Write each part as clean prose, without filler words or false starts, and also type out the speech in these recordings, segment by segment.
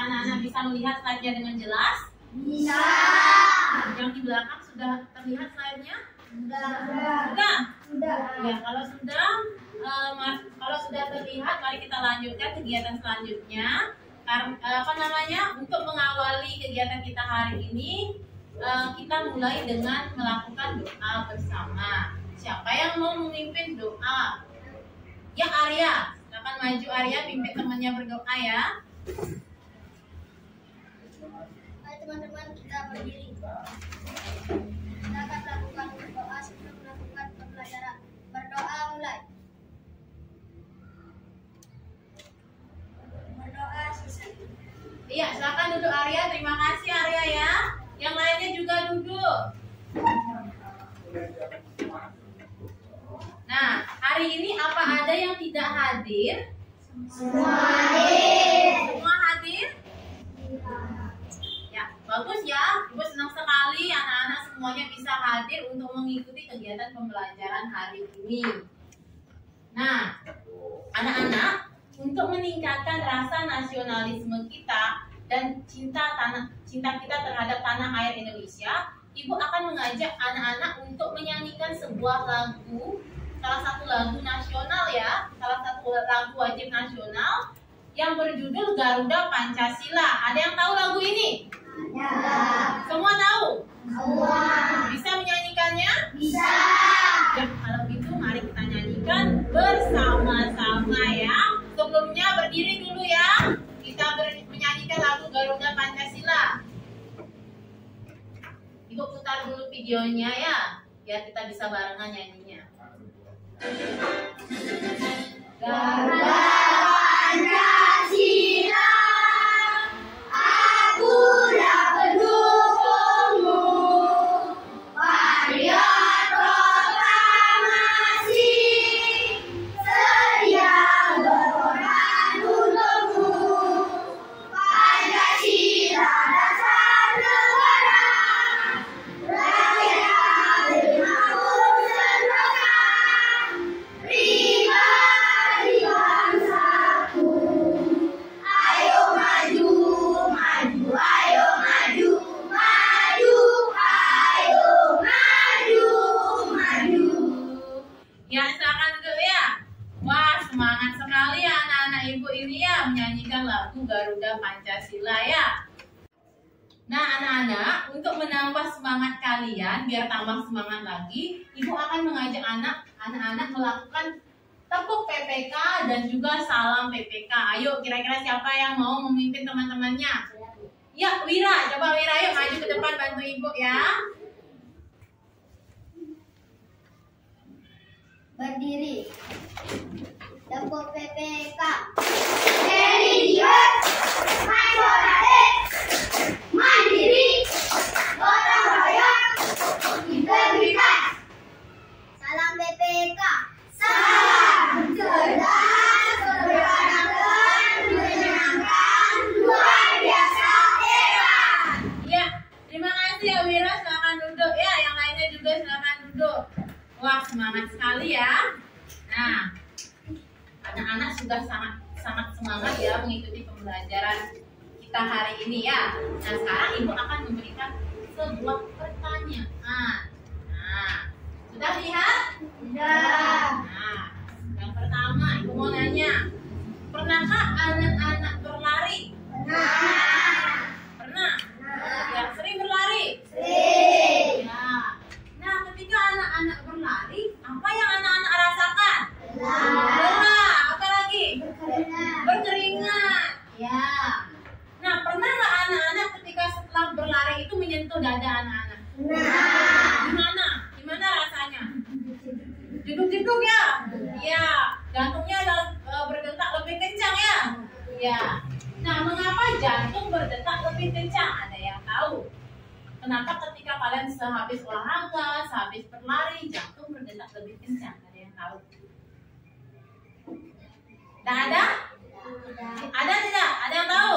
anak-anak bisa melihat slide-nya dengan jelas? Bisa. Yang di belakang sudah terlihat slide-nya? Sudah. Ya, kalau sudah terlihat, mari kita lanjutkan kegiatan selanjutnya. Untuk mengawali kegiatan kita hari ini, kita mulai dengan melakukan doa bersama. Siapa yang mau memimpin doa? Ya, Arya. Silakan maju, Arya, pimpin temannya berdoa ya. Hai teman-teman, kita berdiri. Kita akan melakukan berdoa sebelum melakukan pembelajaran. Berdoa mulai. Berdoa selesai. Iya, silakan duduk Arya. Terima kasih Arya ya. Yang lainnya juga duduk. Nah, hari ini apa ada yang tidak hadir? Semua hadir. Semua hadir? Ya, bagus ya. Ibu senang sekali anak-anak semuanya bisa hadir untuk mengikuti kegiatan pembelajaran hari ini. Nah, anak-anak, untuk meningkatkan rasa nasionalisme kita dan cinta kita terhadap tanah air Indonesia, Ibu akan mengajak anak-anak untuk menyanyikan sebuah lagu, salah satu lagu nasional ya, salah satu lagu wajib nasional yang berjudul Garuda Pancasila. Ada yang tahu lagu ini? Ada. Semua tahu? Semua. Bisa menyanyikannya? Bisa. Ya, kalau gitu mari kita nyanyikan bersama-sama ya. Sebelumnya berdiri dulu ya. Kita menyanyikan lagu Garuda Pancasila. Ibu putar dulu videonya ya, biar kita bisa barengan nyanyinya. Garuda Pancasila, aku dapat dukungmu. Patriot proklamasi, sedia berkorban untukmu. Pancasila dasar negara, rakyat bermakmur sentosa, pribadi bangsaku. Ayo maju, maju, ayo maju, maju, ayo maju, maju. Ya, silakan duduk ya. Wah, semangat sekali ya anak-anak ibu ini ya menyanyikan lagu Garuda Pancasila ya. Nah, anak-anak, untuk menambah semangat kalian biar tambah semangat lagi, ibu akan mengajak anak-anak melakukan tepuk PPK dan juga salam PPK. Ayo, kira-kira siapa yang mau memimpin teman-temannya? Ya, Wira, coba Wira yuk maju ke depan bantu ibu ya. Berdiri. Tepuk PPK. Religius, nasionalis, mandiri, gotong royong, integritas. Salam PPK. Salam cerdas, berberakan, menyenangkan, luar biasa hebat. Ya, terima kasih ya Wira, silakan duduk ya. Yang lainnya juga silakan duduk. Wah, semangat sekali ya. Nah, anak-anak sudah sangat semangat ya mengikuti pembelajaran kita hari ini ya. Nah, sekarang ibu akan memberikan sebuah pertanyaan. Nah, sudah lihat? Sudah. Nah, yang pertama ibu mau nanya, pernahkah anak-anak berlari? Nah. Pernah? Ya, sering berlari? Sering. Ya. Nah, ketika anak-anak berlari, apa yang anak-anak rasakan? Lelah. Apa lagi? Berkeringat. Ya. Nah, pernah nggak anak-anak ketika setelah berlari itu menyentuh dada anak-anak? Gimana? Gimana rasanya? Jeduk-jeduk ya? Iya. Jantungnya berdetak lebih kencang ya? Iya. Nah, mengapa jantung berdetak lebih kencang? Ada yang tahu? Kenapa ketika kalian sehabis olahraga, sehabis berlari, jantung berdetak lebih kencang? Ada yang tahu? Tidak ada? Ada tidak? Ada yang tahu?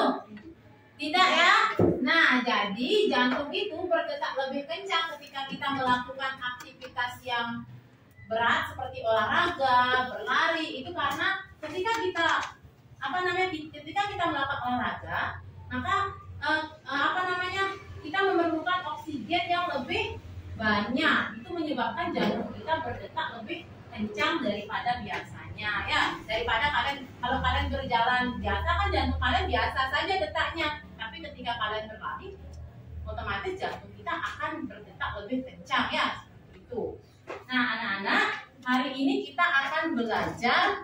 Tidak ya? Nah, jadi jantung itu berdetak lebih kencang ketika kita melakukan aktivitas yang berat seperti olahraga, berlari. Itu karena ketika kita melakukan olahraga, maka kita memerlukan oksigen yang lebih banyak. Itu menyebabkan jantung kita berdetak lebih kencang daripada biasanya ya. Daripada kalau kalian berjalan biasa kan jantung kalian biasa saja detaknya, tapi ketika kalian berlari otomatis jantung kita akan berdetak lebih kencang ya, seperti itu. Nah anak-anak, hari ini kita akan belajar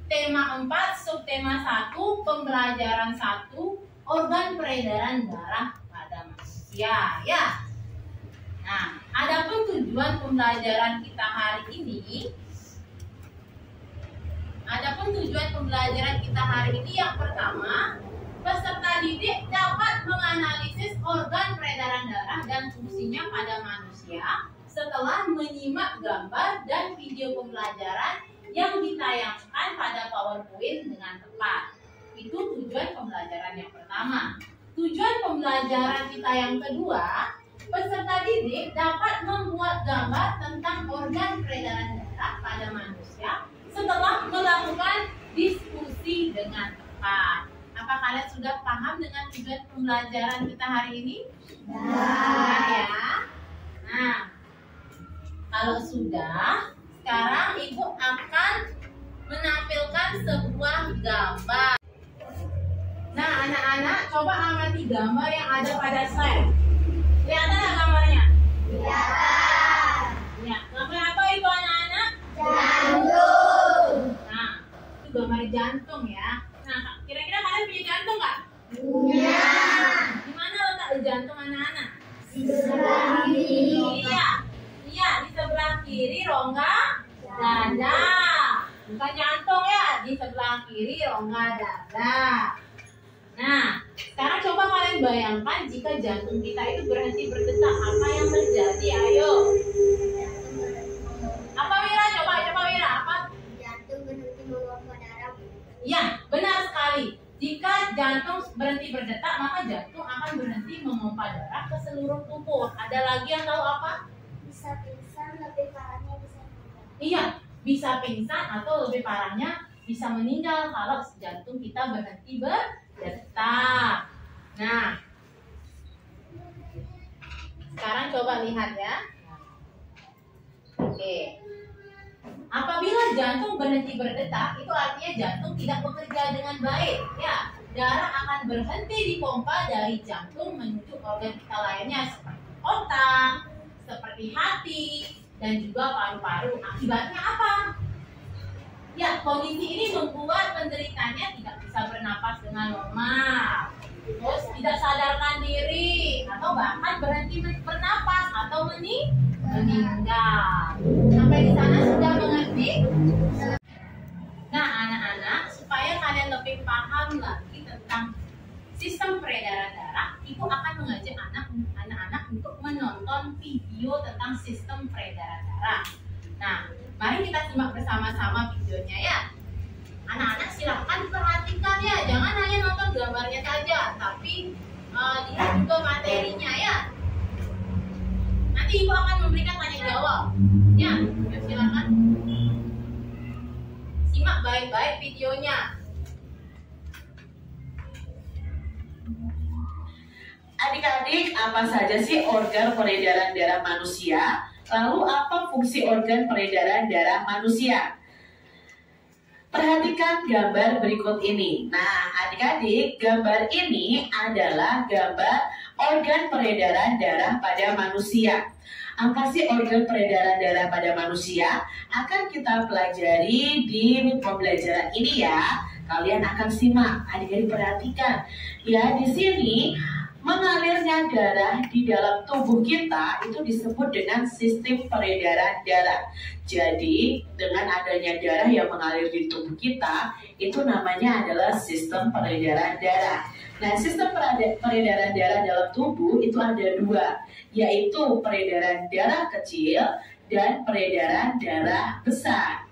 tema 4, subtema 1, pembelajaran 1, organ peredaran darah pada manusia ya. Nah, adapun tujuan pembelajaran kita hari ini, yang pertama, peserta didik dapat menganalisis organ peredaran darah dan fungsinya pada manusia setelah menyimak gambar dan video pembelajaran yang ditayangkan pada PowerPoint dengan tepat. Itu tujuan pembelajaran yang pertama. Tujuan pembelajaran kita yang kedua, peserta didik dapat membuat gambar tentang organ peredaran darah pada manusia setelah melakukan diskusi dengan tepat. Apa kalian sudah paham dengan tujuan pembelajaran kita hari ini? Sudah ya. Nah, kalau sudah, sekarang Ibu akan menampilkan sebuah gambar. Nah, anak-anak coba amati gambar yang ada pada slide. Kelihatan nggak gambarnya? Kelihatan. Ya, gambar apa itu anak-anak? Jantung. Nah, itu gambar jantung ya. Nah, kira-kira kalian punya jantung nggak? Punya. Di mana letak jantung anak-anak? Di sebelah kiri. Iya, di sebelah kiri rongga dada. Bukan jantung ya, di sebelah kiri rongga dada. Nah, sekarang coba kalian bayangkan jika jantung kita itu berhenti berdetak, apa yang terjadi? Ayo. Apa Wira? Coba Wira, apa? Jantung berhenti memompa darah. Ya, benar sekali. Jika jantung berhenti berdetak, maka jantung akan berhenti memompa darah ke seluruh tubuh. Ada lagi yang tahu apa? Bisa pingsan, lebih parahnya bisa meninggal. Iya, bisa pingsan atau lebih parahnya bisa meninggal kalau jantung kita berhenti berdetak. Nah, sekarang coba lihat ya. Oke. Apabila jantung berhenti berdetak, itu artinya jantung tidak bekerja dengan baik. Ya, darah akan berhenti dipompa dari jantung menuju organ vital lainnya seperti otak, seperti hati, dan juga paru-paru. Akibatnya apa? Ya, kondisi ini membuat penderitanya tidak bisa bernapas dengan normal, terus tidak sadarkan diri, atau bahkan berhenti bernapas atau meninggal. Sampai di sana sudah mengerti? Nah, anak-anak, supaya kalian lebih paham lagi tentang sistem peredaran darah, Ibu akan mengajak anak-anak untuk menonton video tentang sistem peredaran darah. Nah, mari kita simak bersama-sama videonya ya. Anak-anak silahkan perhatikan ya, jangan hanya nonton gambarnya saja, tapi lihat juga materinya ya. Nanti Ibu akan memberikan tanya jawab. Ya, silakan simak baik-baik videonya. Adik-adik, apa saja sih organ peredaran darah manusia? Lalu apa fungsi organ peredaran darah manusia? Perhatikan gambar berikut ini. Nah, adik-adik, gambar ini adalah gambar organ peredaran darah pada manusia. Apa sih organ peredaran darah pada manusia? Akan kita pelajari di pembelajaran ini ya. Kalian akan simak, adik-adik perhatikan. Ya, di sini mengalirnya darah di dalam tubuh kita itu disebut dengan sistem peredaran darah. Jadi, dengan adanya darah yang mengalir di tubuh kita, itu namanya adalah sistem peredaran darah. Nah, sistem peredaran darah dalam tubuh itu ada dua, yaitu peredaran darah kecil dan peredaran darah besar.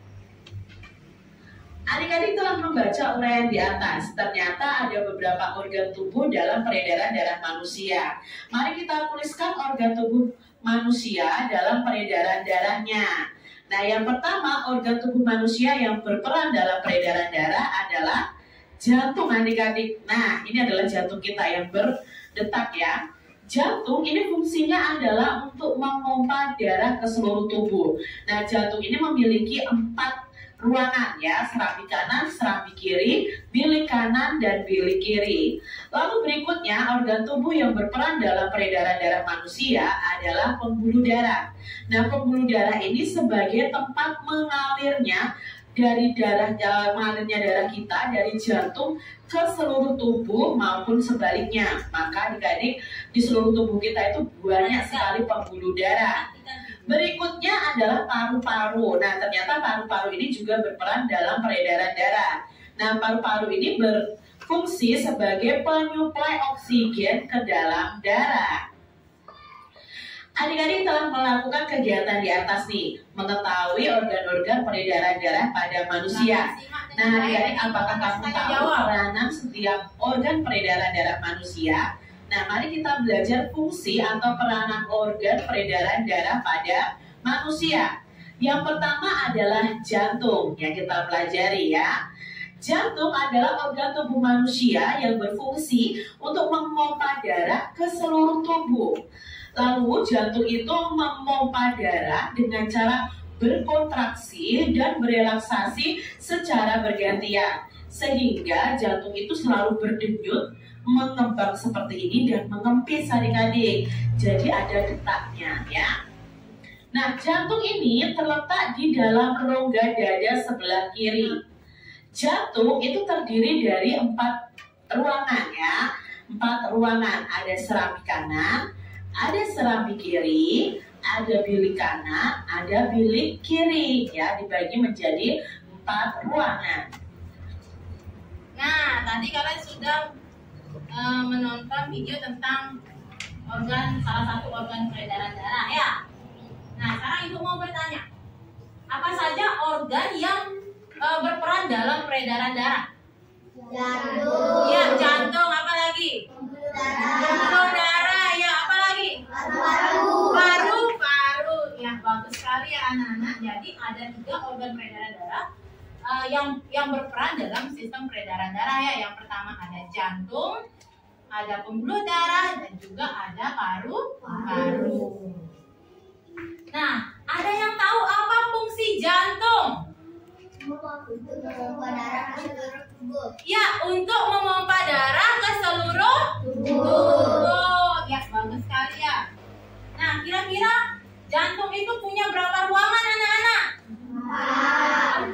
Adik-adik telah membaca uraian di atas. Ternyata ada beberapa organ tubuh dalam peredaran darah manusia. Mari kita tuliskan organ tubuh manusia dalam peredaran darahnya. Nah, yang pertama organ tubuh manusia yang berperan dalam peredaran darah adalah jantung adik-adik. Nah, ini adalah jantung kita yang berdetak ya. Jantung ini fungsinya adalah untuk memompa darah ke seluruh tubuh. Nah, jantung ini memiliki 4 ruangan ya, serambi kanan, serambi kiri, bilik kanan, dan bilik kiri. Lalu berikutnya, organ tubuh yang berperan dalam peredaran darah manusia adalah pembuluh darah. Nah, pembuluh darah ini sebagai tempat mengalirnya darah kita dari jantung ke seluruh tubuh maupun sebaliknya. Maka adik-adik, di seluruh tubuh kita itu banyak sekali pembuluh darah. Berikutnya adalah paru-paru. Nah, ternyata paru-paru ini juga berperan dalam peredaran darah. Nah, paru-paru ini berfungsi sebagai penyuplai oksigen ke dalam darah. Adik-adik telah melakukan kegiatan di atas nih, mengetahui organ-organ peredaran darah pada manusia. Nah, adik-adik, apakah kamu tahu peranan setiap organ peredaran darah manusia? Nah, mari kita belajar fungsi atau peranan organ peredaran darah pada manusia. Yang pertama adalah jantung yang kita pelajari ya. Jantung adalah organ tubuh manusia yang berfungsi untuk memompa darah ke seluruh tubuh. Lalu jantung itu memompa darah dengan cara berkontraksi dan berelaksasi secara bergantian. Sehingga jantung itu selalu berdenyut, mengembang seperti ini dan mengempis adik-adik. Jadi ada detaknya ya. Nah, jantung ini terletak di dalam rongga dada sebelah kiri. Jantung itu terdiri dari 4 ruangan ya. 4 ruangan, ada serambi kanan, ada serambi kiri, ada bilik kanan, ada bilik kiri ya, dibagi menjadi 4 ruangan. Nah, tadi kalian sudah menonton video tentang salah satu organ peredaran darah ya. Nah, sekarang ibu mau bertanya, apa saja organ yang berperan dalam peredaran darah? Jantung. Ya, jantung. Apa lagi? Pembuluh darah. Ya, apa lagi? Paru-paru. Ya, bagus sekali ya anak-anak. Jadi ada 3 organ peredaran darah yang berperan dalam sistem peredaran darah ya. Yang pertama ada jantung, ada pembuluh darah, dan juga ada paru-paru. Nah, ada yang tahu apa fungsi jantung? Untuk memompa darah ke seluruh tubuh. Ya, untuk memompa darah ke seluruh tubuh. Ya, bagus sekali ya. Nah, kira-kira jantung itu punya berapa ruangan anak-anak?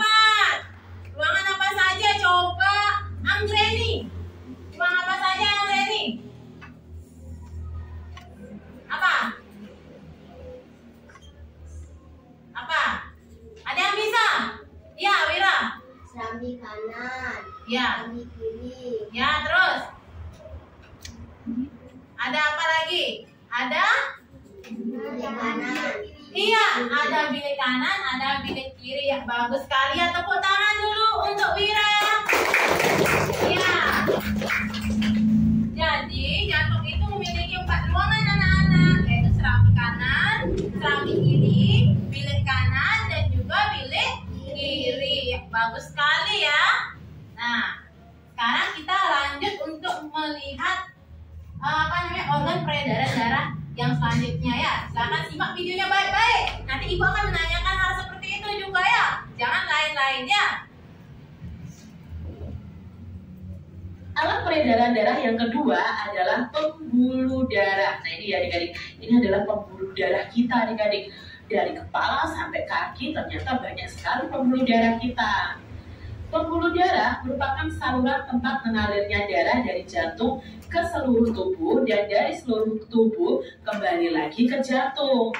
4. Ruangan apa saja? Coba Anggreni. Ruangan apa saja Anggreni? Apa? Apa? Ada yang bisa? Ya, Wira. Serambi kanan. Ya. Serambi kiri. Ya, terus. Ada apa lagi? Ada? Bilik kanan. Iya, ada bilik kanan, ada bilik kiri. Ya, bagus sekali ya. Tepuk tangan dulu untuk Wira. Ya. Jadi, jantung itu memiliki 4 ruangan anak-anak, yaitu serambi kanan, serambi kiri, bilik kanan, dan juga bilik kiri. Ya, bagus sekali ya. Nah, sekarang kita lanjut untuk melihat organ peredaran darah yang selanjutnya ya. Silakan simak videonya baik-baik. Nanti ibu akan menanyakan hal seperti itu juga ya. Jangan lain-lain ya. Alat peredaran darah yang kedua adalah pembuluh darah. Nah, ini ya adik-adik, ini adalah pembuluh darah kita adik-adik. Dari kepala sampai kaki ternyata banyak sekali pembuluh darah kita. Pembuluh darah merupakan saluran tempat mengalirnya darah dari jantung ke seluruh tubuh dan dari seluruh tubuh kembali lagi ke jantung.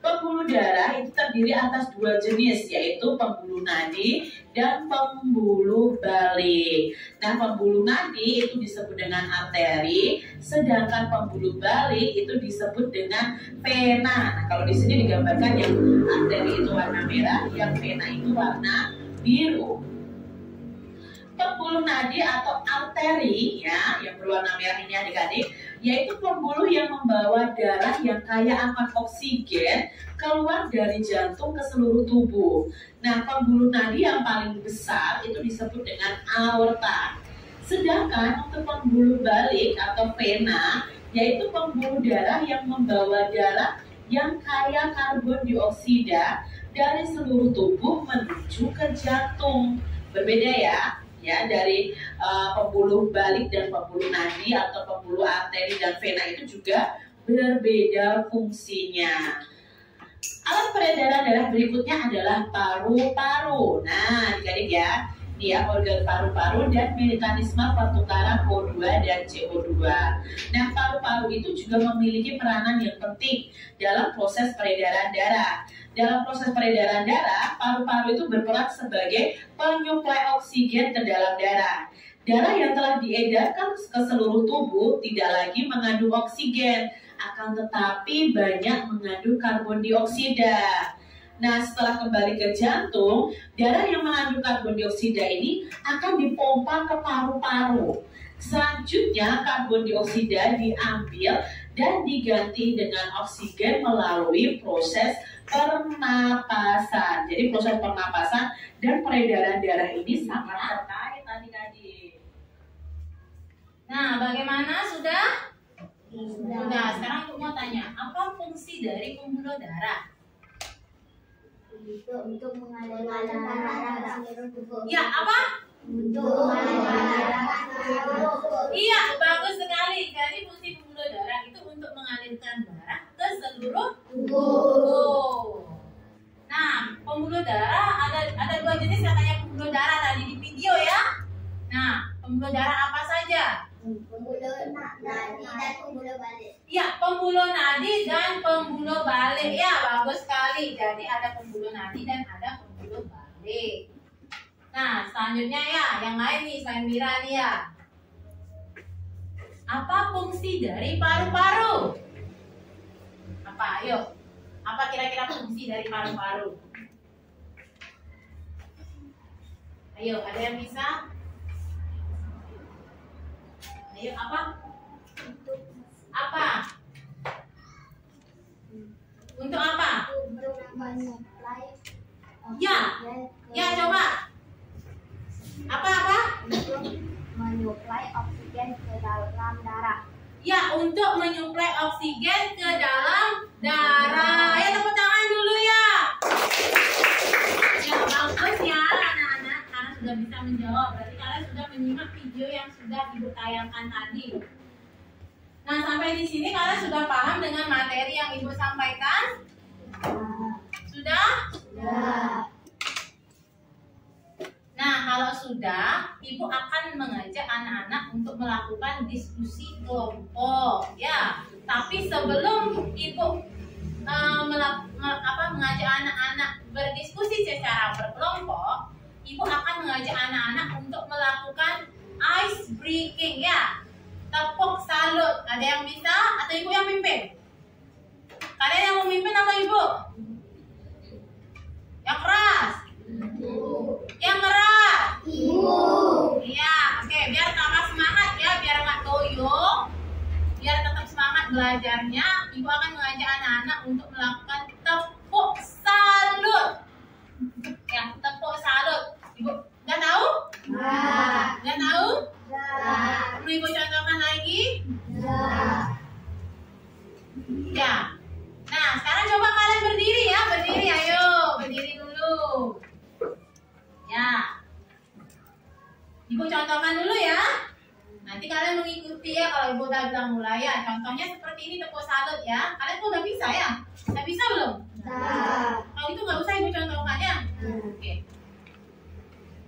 Pembuluh darah itu terdiri atas 2 jenis, yaitu pembuluh nadi dan pembuluh balik. Nah, pembuluh nadi itu disebut dengan arteri, sedangkan pembuluh balik itu disebut dengan vena. Nah, kalau di sini digambarkan yang arteri itu warna merah, yang vena itu warna biru. Pembuluh nadi atau arteri ya, yang berwarna merah ini adik-adik, yaitu pembuluh yang membawa darah yang kaya akan oksigen keluar dari jantung ke seluruh tubuh. Nah, pembuluh nadi yang paling besar itu disebut dengan aorta. Sedangkan untuk pembuluh balik atau vena, yaitu pembuluh darah yang membawa darah yang kaya karbon dioksida dari seluruh tubuh menuju ke jantung. Berbeda ya dari pembuluh balik dan pembuluh nadi atau pembuluh arteri dan vena itu juga berbeda fungsinya. Alat peredaran darah berikutnya adalah paru-paru. Nah, adik-adik ya, dia organ paru-paru dan mekanisme pertukaran O2 dan CO2. Nah, paru-paru itu juga memiliki peranan yang penting dalam proses peredaran darah. Dalam proses peredaran darah, paru-paru itu berperan sebagai penyuplai oksigen ke dalam darah. Darah yang telah diedarkan ke seluruh tubuh tidak lagi mengandung oksigen, akan tetapi banyak mengandung karbon dioksida. Nah, setelah kembali ke jantung, darah yang mengandung karbon dioksida ini akan dipompa ke paru-paru. Selanjutnya, karbon dioksida diambil dan diganti dengan oksigen melalui proses pernapasan. Jadi proses pernapasan dan peredaran darah ini sangat terkait adik-adik. Nah, bagaimana sudah? Sudah. Sekarang aku mau tanya, apa fungsi dari pembuluh darah? Untuk mengalirkan darah ke seluruh tubuh. Ya, apa? Untuk mengalirkan darah ke seluruh tubuh. Iya, bagus sekali. Jadi fungsi pembuluh darah itu untuk mengalirkan darah ke seluruh tubuh. Nah, pembuluh darah ada dua jenis katanya pembuluh darah tadi di video ya. Nah, pembuluh darah apa saja? Pembuluh nadi dan pembuluh balik. Ya, pembuluh nadi dan pembuluh balik. Ya, bagus sekali. Jadi ada pembuluh nadi dan ada pembuluh balik. Nah, selanjutnya ya, yang lain nih, selain Mira nih ya. Apa fungsi dari paru-paru? Apa? Ayo. Apa kira-kira fungsi dari paru-paru? Ayo, ada yang bisa? Ayo, apa? Apa? Untuk apa? Untuk menyuplai Ya, ya coba. Apa? Untuk menyuplai oksigen ke dalam darah. Ya, untuk menyuplai oksigen ke dalam darah. Ya, tepuk tangan dulu ya. Ya, bagus ya anak-anak. Kalian sudah bisa menjawab. Berarti kalian sudah menyimak video yang sudah Ibu tayangkan tadi. Nah, sampai di sini kalian sudah paham dengan materi yang Ibu sampaikan? Sudah? Nah, kalau sudah, Ibu akan mengajak anak-anak untuk melakukan diskusi kelompok, ya. Tapi sebelum Ibu mengajak anak-anak berdiskusi secara berkelompok, Ibu akan mengajak anak-anak untuk melakukan ice breaking, ya. Tepuk salut. Ada yang bisa atau Ibu yang pimpin? Kalian yang memimpin atau Ibu? Yang keras? Yang keras? Iya, oke. Biar tambah semangat ya, biar nggak toyok, biar tetap semangat belajarnya. Ibu akan mengajak anak-anak untuk melakukan tepuk salut. Ya, tepuk salut. Ibu nggak tahu? Nggak tahu? Perlu Ibu contohkan lagi? Ya. Nah, sekarang coba kalian berdiri ya, berdiri. Ayo, berdiri dulu. Ya. Ibu contohkan dulu ya. Nanti kalian mengikuti ya kalau Ibu udah bilang mulai ya. Contohnya seperti ini tepuk salut ya. Kalian tuh udah bisa ya? Udah bisa belum? Kalau itu nggak usah Ibu contohkan ya. Oke.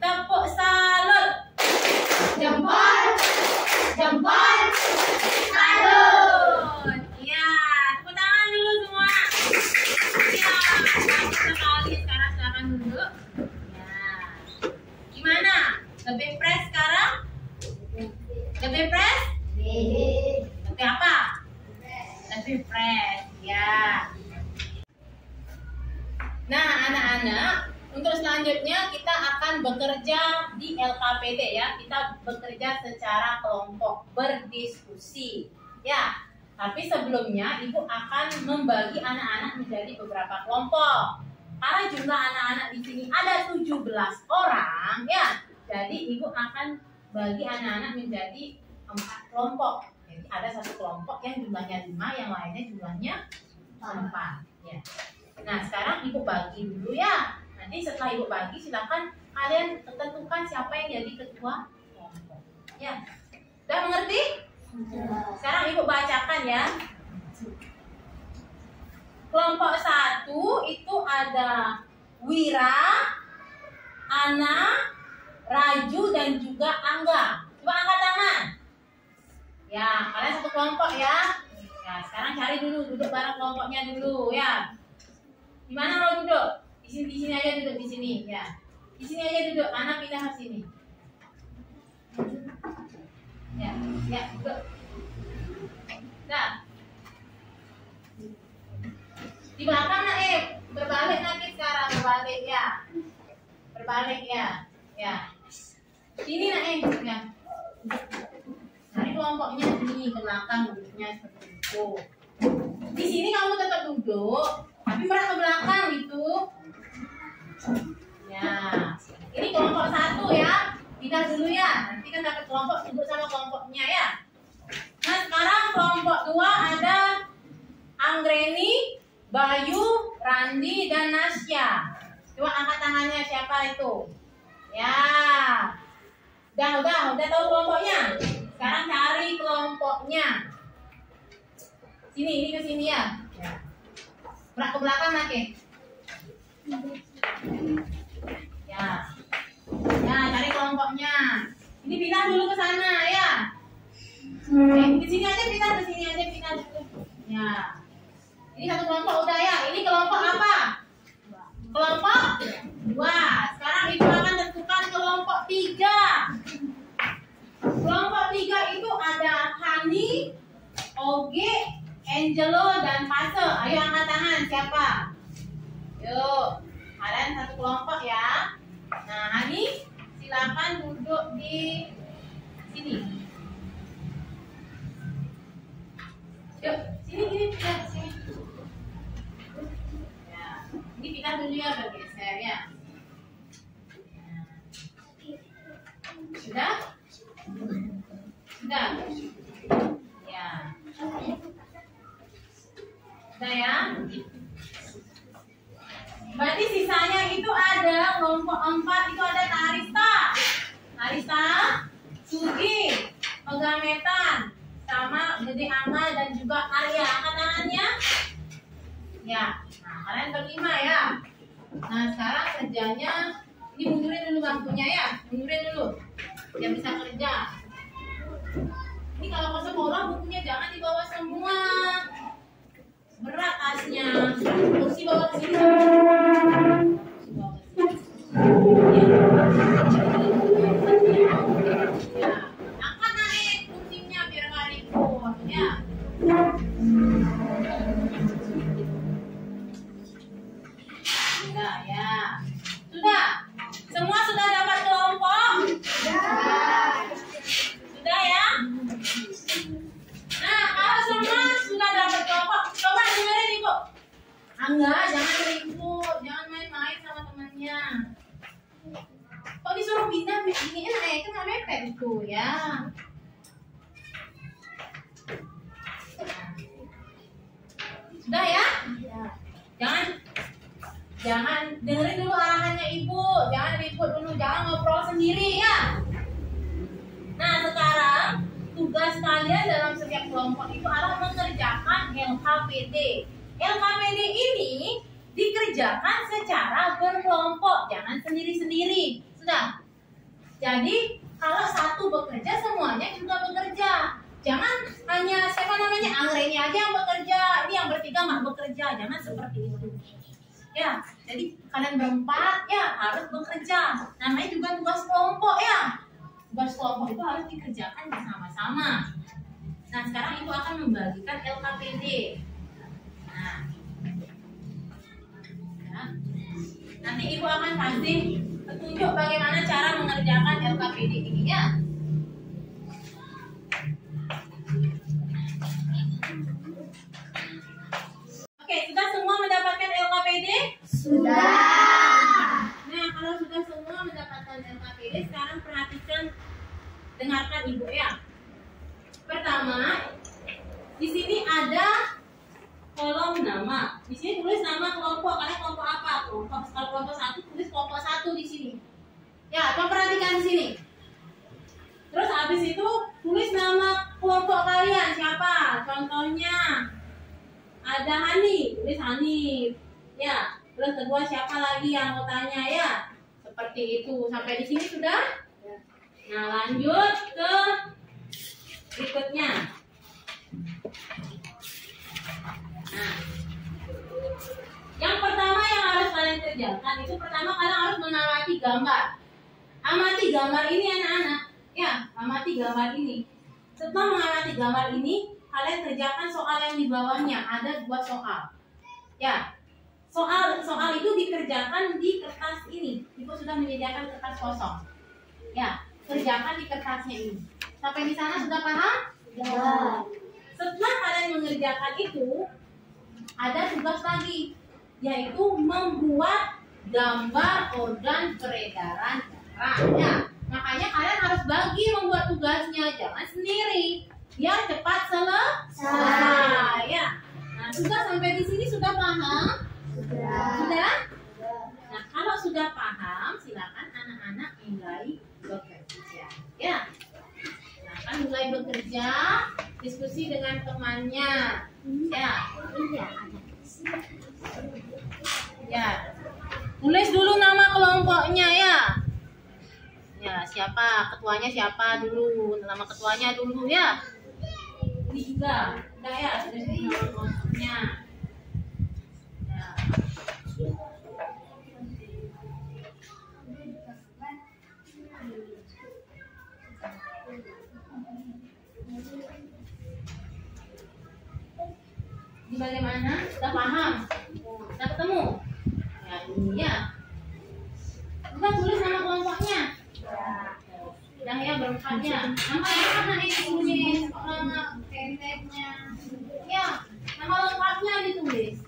Tepuk salut. Jempol. Salut. Iya, tepuk tangan dulu semua. Iya, bagus sekali. Sekarang silakan duduk. Ya. Gimana? Lebih fresh sekarang? Lebih fresh? Lebih apa? Lebih fresh, ya. Nah, anak-anak, untuk selanjutnya kita akan bekerja di LKPD ya. Kita bekerja secara kelompok, berdiskusi. Ya, tapi sebelumnya Ibu akan membagi anak-anak menjadi beberapa kelompok. Karena jumlah anak-anak di sini ada 17 orang ya. Jadi Ibu akan bagi anak-anak menjadi 4 kelompok. Jadi ada satu kelompok yang jumlahnya 5, yang lainnya jumlahnya 4. Ya. Nah sekarang ibu bagi dulu ya. Nanti setelah ibu bagi silakan kalian tentukan siapa yang jadi ketua kelompok. Ya, udah mengerti? Sekarang ibu bacakan ya. Kelompok 1 itu ada Wira, Ana, Raju dan juga Angga. Coba angkat tangan. Ya, kalian satu kelompok ya. Ya, sekarang cari dulu, duduk bareng kelompoknya dulu ya. Di mana lo duduk? Di sini aja duduk di sini ya. Di sini aja duduk. Ana pindah ke sini. Ya, ya duduk. Nah, di belakang Naib, berbalik nanti sekarang, berbalik ya. Berbalik ya. Ya. Sini Naib ya. Nah, ini kelompoknya ini ke belakang duduknya seperti itu. Di sini kamu tetap duduk, tapi merah ke belakang gitu. Ya. Ini kelompok 1 ya. Pindah dulu ya. Nanti kan dapat kelompok, duduk sama kelompoknya ya. Nah, sekarang kelompok 2 ada Anggreni, Bayu, Randi, dan Nasya. Coba angkat tangannya siapa itu? Ya. Udah tahu kelompoknya? Sekarang cari kelompoknya. Sini, ini ke sini ya. Berak ke belakang lagi. Ya. Ya, cari kelompoknya. Ini pindah dulu ke sana ya. Di sini aja pindah, ke sini aja pindah dulu. Ya. Ini satu kelompok udah ya. Ini kelompok apa? Kelompok 2. Sekarang ibu akan tentukan kelompok 3. Kelompok 3 itu ada Hani, Oge, Angelo, dan Fase. Ayo angkat tangan siapa? Yuk, kalian satu kelompok ya. Nah, Hani silakan duduk di sini. Yuk, sini. Ya, ini pindah dulu ya, bergeser ya. Sudah? Sudah? Ya. Sudah ya? Berarti sisanya itu ada kelompok 4 itu ada Tarista, Sugi, Megametan, sama Gede Angga dan juga Arya. Angkat tangannya. Ya. Nah, kalian berlima ya. Nah, sekarang kerjanya ini mundurin dulu bangkunya ya. Mundurin dulu. Biar bisa kerja. Ini kalau ke sekolah bukunya jangan dibawa semua. Berat tasnya. Kursi bawa ke sini. Ya. Angkat naik kursinya biar nggak ribut ya. Sudah ya. Sudah. Semua sudah dapat kelompok? Sudah ya? Nah, kalau semua sudah dapat kelompok, coba dengerin Ibu. Angga, jangan ribut, jangan main-main sama temannya. Kok disuruh pindah begini enak kan nggak mepet itu ya. Sudah ya? Jangan dengerin dulu arahannya Ibu, jangan ribut dulu, jangan ngobrol sendiri ya. Nah, sekarang tugas kalian dalam setiap kelompok itu adalah mengerjakan LKPD. LKPD ini dikerjakan secara berkelompok, jangan sendiri-sendiri. Sudah? Jadi, kalau satu bekerja, semuanya juga bekerja. Jangan hanya Anggreni aja yang bekerja, ini yang bertiga nggak bekerja. Jangan seperti itu. Ya, jadi kalian berempat ya harus bekerja. Namanya juga tugas kelompok ya. Tugas kelompok itu harus dikerjakan bersama-sama. Nah, sekarang Ibu akan membagikan LKPD. Nah, ya. Nanti Ibu akan kasih petunjuk bagaimana cara mengerjakan LKPD ini ya. Oke, sudah semua mendapatkan LKPD? Sudah. Nah, kalau sudah semua mendapatkan LKPD, sekarang perhatikan dengarkan Ibu ya. Pertama, di sini ada kolom nama. Di sini tulis nama kelompok. Kalian kelompok apa? Kalau kelompok 1 tulis kelompok 1 di sini. Ya, coba perhatikan di sini. Terus habis itu tulis nama kelompok kalian siapa? Contohnya ada Hani, tulis Hani. Ya, terus kedua siapa lagi yang mau tanya ya? Seperti itu. Sampai di sini sudah? Nah, lanjut ke berikutnya. Nah, yang pertama yang harus kalian kerjakan itu pertama kalian harus mengamati gambar. Amati gambar ini anak-anak. Ya, amati gambar ini. Setelah mengamati gambar ini, kalian kerjakan soal yang di bawahnya. Ada 2 soal. Ya, soal itu dikerjakan di kertas ini. Ibu sudah menyediakan kertas kosong. Ya, kerjakan di kertasnya ini. Sampai di sana sudah paham? Ya. Setelah kalian mengerjakan itu, ada tugas lagi, yaitu membuat gambar organ peredaran darah. Ya, makanya kalian harus bagi membuat tugasnya, jangan sendiri, biar cepat selesai. Ya. Nah, sudah sampai di sini sudah paham? Sudah? Nah, kalau sudah paham, silakan anak-anak mulai bekerja. Ya. Nah, kan mulai bekerja, diskusi dengan temannya. Ya. Ya. Tulis dulu nama kelompoknya ya. Ya, siapa? Ketuanya siapa dulu? Nama ketuanya dulu ya. Ini juga. Udah ya, sudah nama kelompoknya. Ya. Ini bagaimana? Sudah paham? Sudah ketemu? Ya, ini ya. Kita tulis nama kelompoknya. Udah ya, berempatnya. Nama lengkapnya ditulis. Nama pendeknya. Ya, nama lengkapnya ditulis.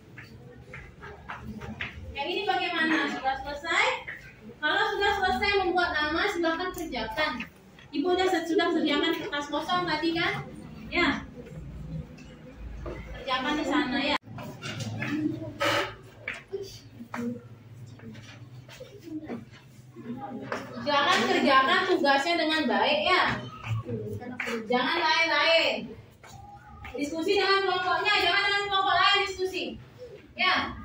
Yang ini bagaimana? Sudah selesai? Kalau sudah selesai membuat nama, silakan kerjakan. Ibu sudah sediakan kertas kosong tadi kan? Ya. Kerjakan di sana ya. Jangan kerjakan tugasnya dengan baik ya. Jangan lain-lain. Diskusi dengan kelompoknya, jangan dengan kelompok lain diskusi. Ya.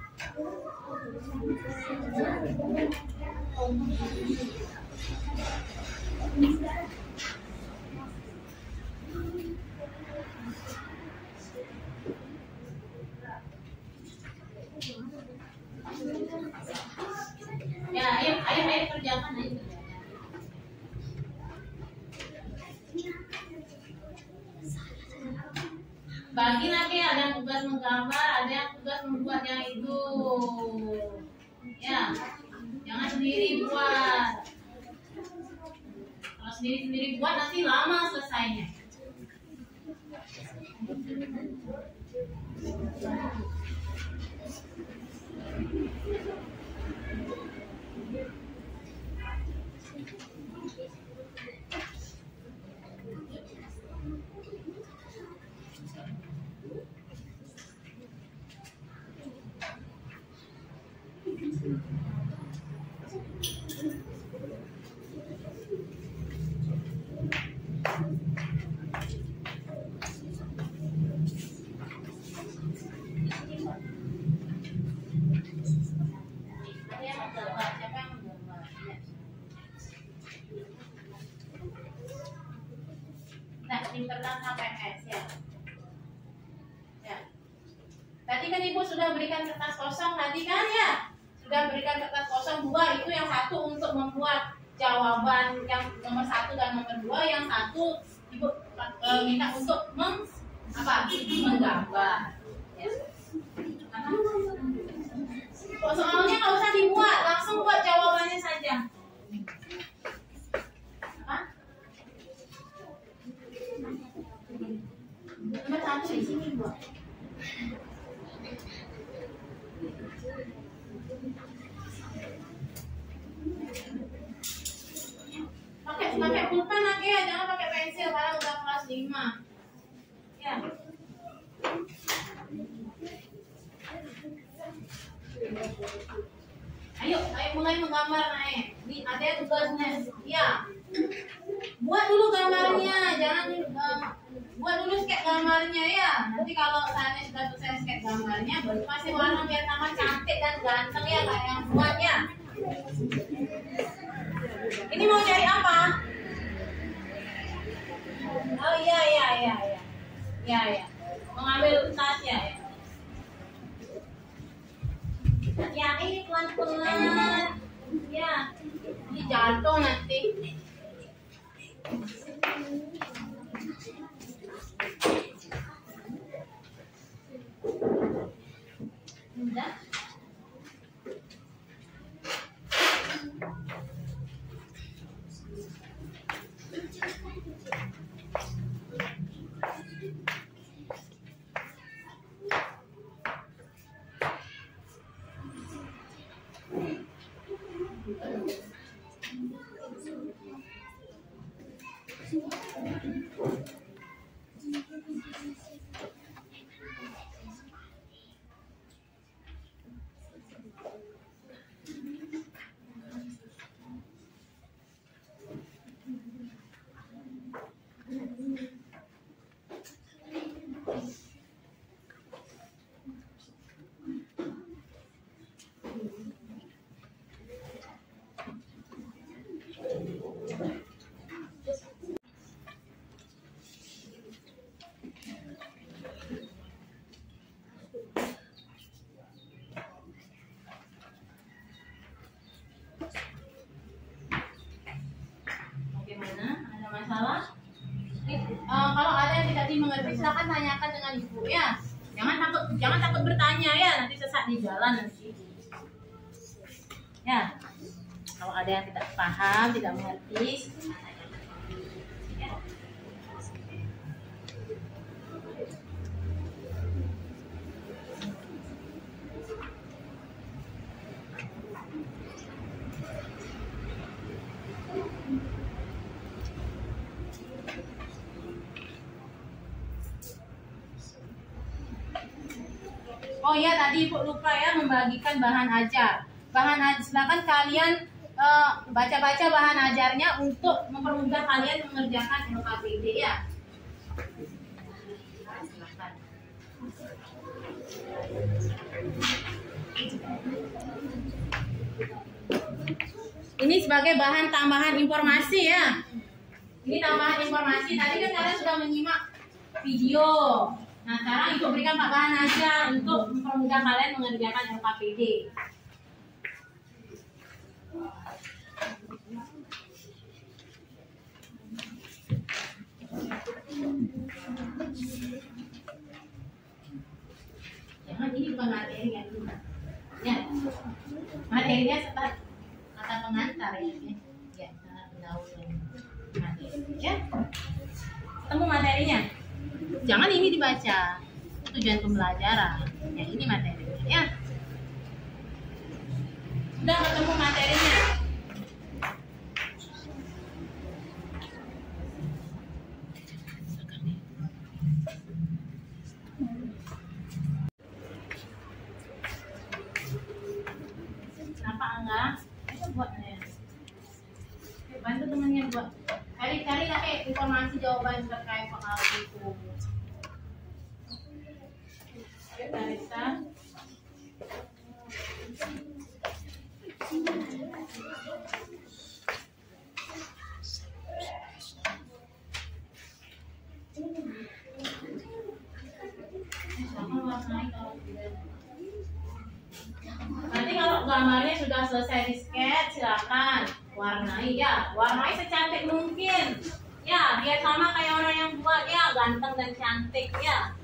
Ya, ayo kerjakan aja. Bagi nanti ada yang tugas menggambar, ada yang tugas membuat yang itu. Ya, jangan sendiri buat. Kalau sendiri buat nanti lama selesainya. Tentang HPS ya. Ya. Tadi kan Ibu sudah berikan kertas kosong tadi kan ya? Sudah berikan kertas kosong 2, itu yang satu untuk membuat jawaban yang nomor 1 dan nomor 2, yang satu Ibu minta untuk menggambar. Ya. Soalnya nggak usah dibuat, langsung buat jawabannya saja. Nomor 1 di sini buat. Pakai pulpen anak ya, jangan pakai pensil karena udah kelas 5. Ya. Ayo mulai menggambar naik. Ini ada tugasnya. Ya. Buat dulu gambarnya, jangan buat dulu sketch gambarnya ya. Nanti kalau saya sudah selesai sketch gambarnya, baru kasih warna biar tambah cantik dan ganteng ya kayak yang buat ya. Ini mau cari apa? Oh iya. Ya. Mengambil tas ya. Hati-hati pelan-pelan. Ya. Ini jatuh nanti. Udah. Masalah? Kalau ada yang tidak dimengerti silakan tanyakan dengan ibu ya. Jangan takut bertanya ya, nanti sesat di jalan nanti. Ya. Kalau ada yang tidak paham, tidak mengerti, ya. Oh ya, tadi Ibu lupa ya membagikan bahan ajar. Silakan kalian baca-baca bahan ajarnya untuk mempermudah kalian mengerjakan LKPD ya. Silakan. Ini sebagai bahan tambahan informasi ya. Ini tambahan informasi. Tadi kan kalian sudah menyimak video. Nah, sekarang Ibu berikan bahan ajar untuk mempermudah kalian mengerjakan LKPD. Jangan, ini bukan materi ya. Ya, materinya setelah kata pengantar ya. Ya, pendahuluan materi. Ya, ketemu materinya. Jangan ini dibaca, tujuan pembelajaran. Ya, ini materinya ya. Sudah ketemu materinya. Kenapa enggak? Itu buatnya. Bantu temannya buat. Cari informasi jawaban terkait pengalaman itu. Tarisa. Nanti kalau gambarnya sudah selesai di sketch, silakan warnai ya, warnai secantik mungkin ya, biar sama kayak orang yang buat ya, ganteng dan cantik ya.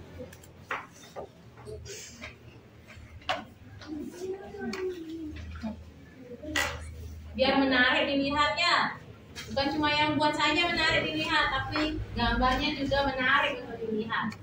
Biar menarik dilihat ya, bukan cuma yang buat saja menarik dilihat, tapi gambarnya juga menarik untuk dilihat.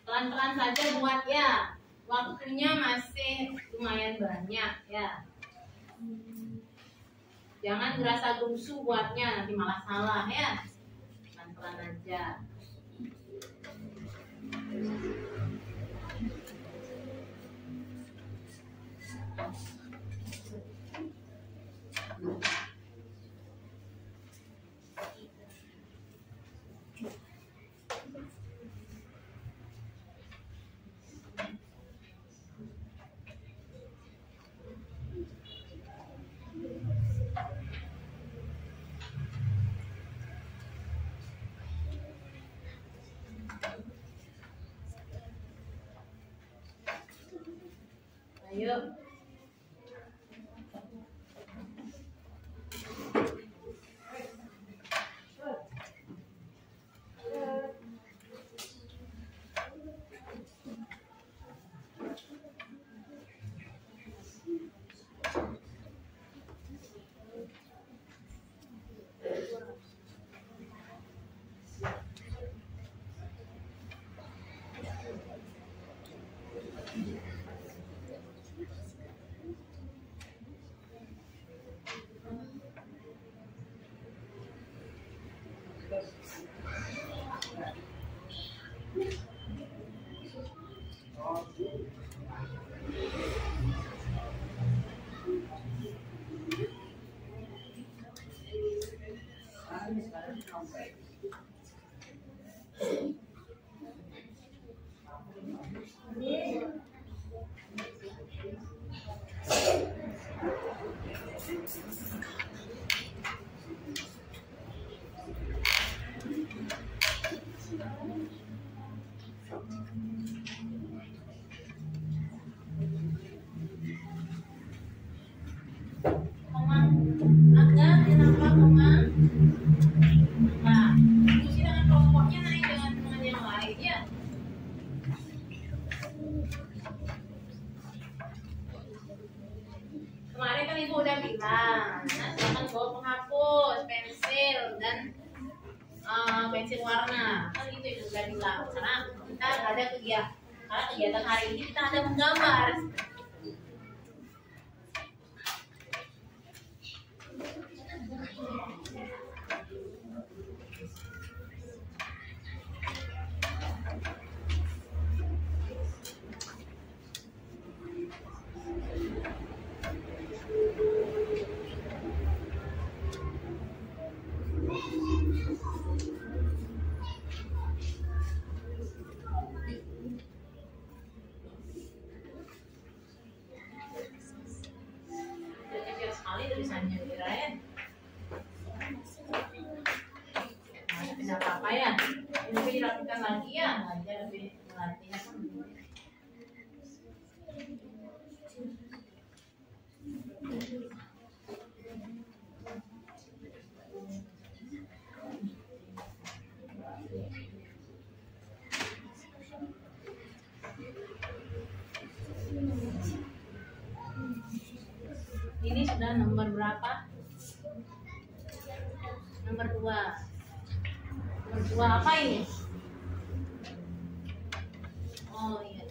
Pelan-pelan saja buat ya. Waktunya masih lumayan banyak ya. Jangan berasa gengsu buatnya, nanti malah salah ya. Pelan-pelan aja. Ayo. Agak kenapa Komang? Nah, diskusi dengan kelompoknya naik dengan yang lain ya. Kemarin kan ibu udah bilang, nah silakan bawa penghapus, pensil dan pensil warna. Kan itu ibu udah bilang. Karena kita ada kegiatan hari ini kita ada menggambar. Tulisannya kirain tidak apa-apa ya, lebih dirapikan lagi ya, aja lebih melatih. Ini sudah nomor berapa? Nomor 2. Nomor 2 apa ini? Oh iya.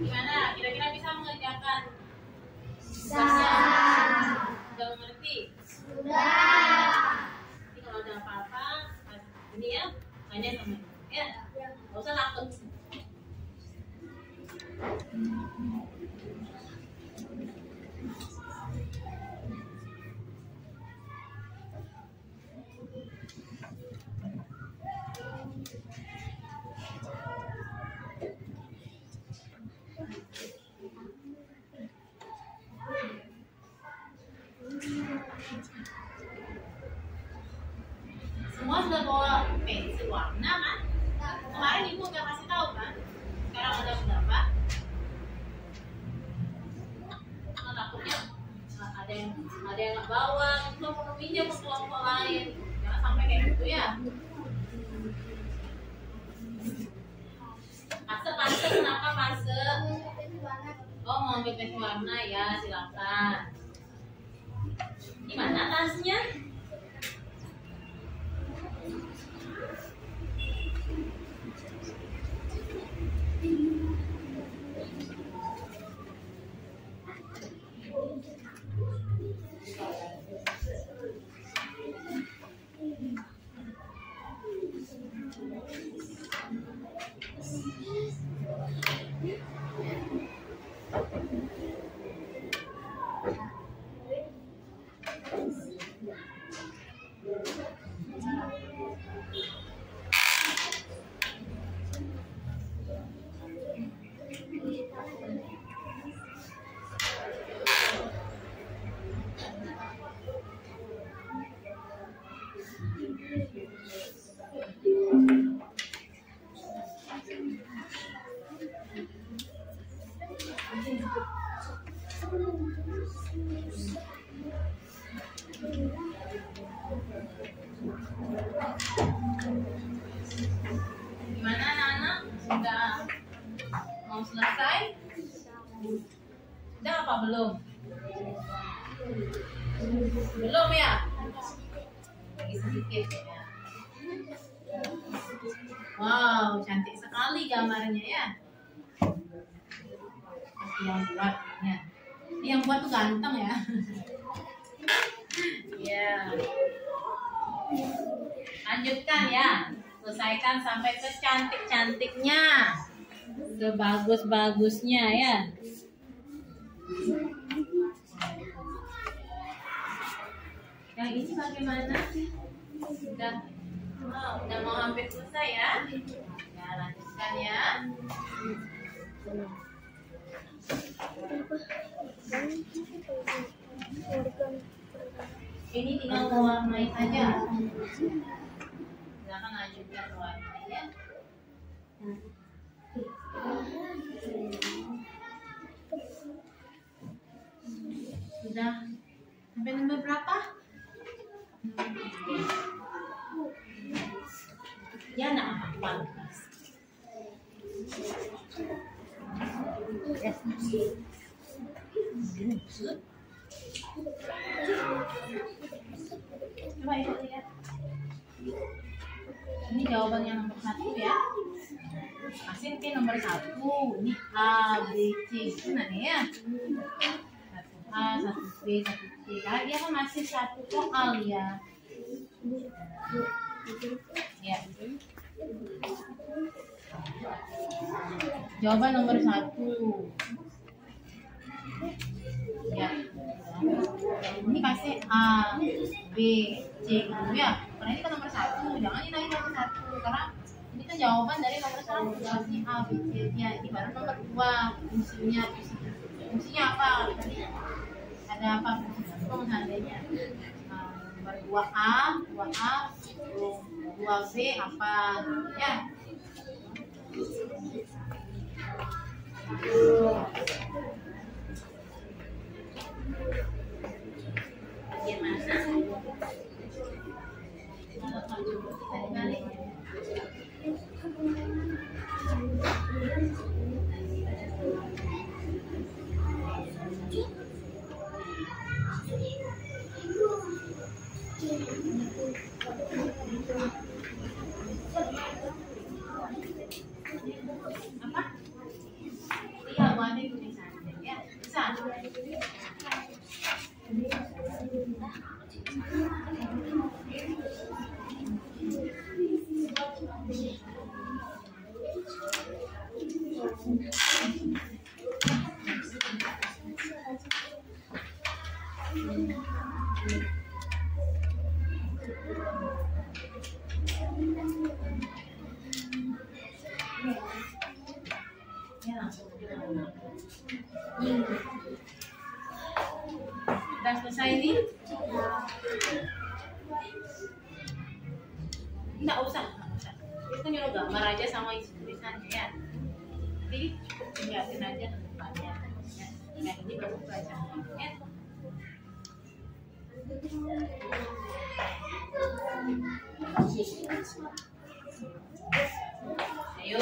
Gimana? Kira-kira bisa mengerjakan? Bisa. Sudah mengerti? Sudah. Jadi kalau ada apa-apa, ini ya, tanya sama ibu. Ya, nggak usah takut. Semua sudah bawa pensil warna kan? Kemarin ibu udah kasih tahu kan? Sekarang ada berapa? Nggak takutnya ada yang nggak bawa, itu mau pinjam ke kelompok lain. Jangan sampai kayak gitu ya. Fase, kenapa fase? Oh, mau ambil pensil warna ya, silakan. Di mana tasnya? Udah apa belum? Belum ya? Lagi sedikit ya. Wow, cantik sekali gambarnya ya. Yang buatnya. Yang buat tuh ganteng ya. Ya. Lanjutkan ya. Selesaikan sampai secantik-cantiknya. Sebagus-bagusnya ya. Yang ini bagaimana? Udah mau hampir selesai ya. Ya, lanjutkan ya. Ini tinggal mewarnai saja. Silakan lanjutkan mewarnai ya. Sudah sampai nomor berapa? Ya, nak apa? Coba ibu lihat. Ini jawaban yang nomor 1 ya. Kasih ke nomor 1. Ini A, B, C. Benar ya? 1A, 1B, 1C. Karena dia kan masih satu soal ya. Ya. Jawaban nomor 1. Ya. Ini kasih A, B, C gitu ya. Karena ini kan nomor 1. Jangan nilai nomor 1 karena ini kan jawaban dari nomor 1. Kasih A, B, C. Ya, ini baru nomor 2. Fungsinya apa? Tadi ada apa fungsinya? Seandainya nomor 2A, 2B apa? Ya. Bagaimana? Apa? Iya, buatnya tulisannya ya. Bisa. Sudah selesai ini? Nggak usah. Kita nyuruh gambar aja sama isi tulisannya ya. Jadi cukup lihatin aja ke depannya. Nah, ini baru baca ya. Ayo.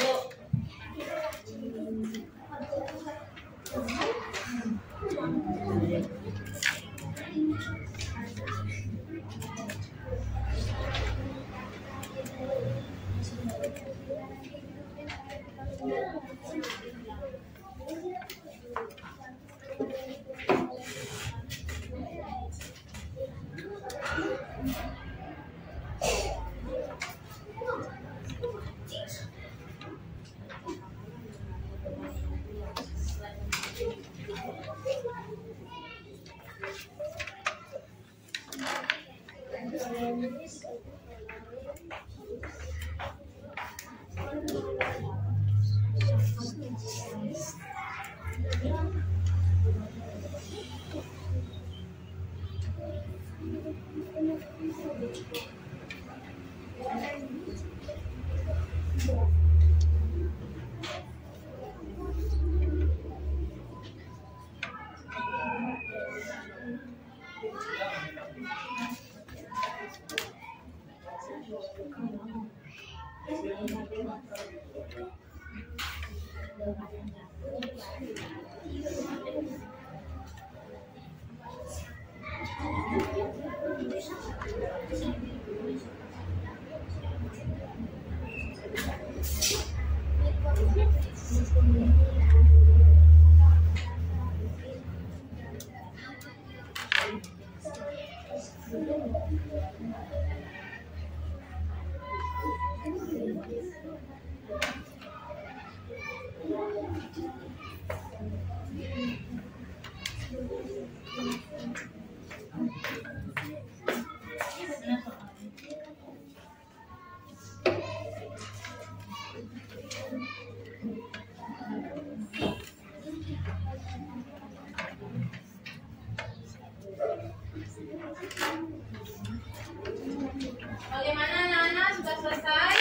Bagaimana anak-anak, sudah selesai?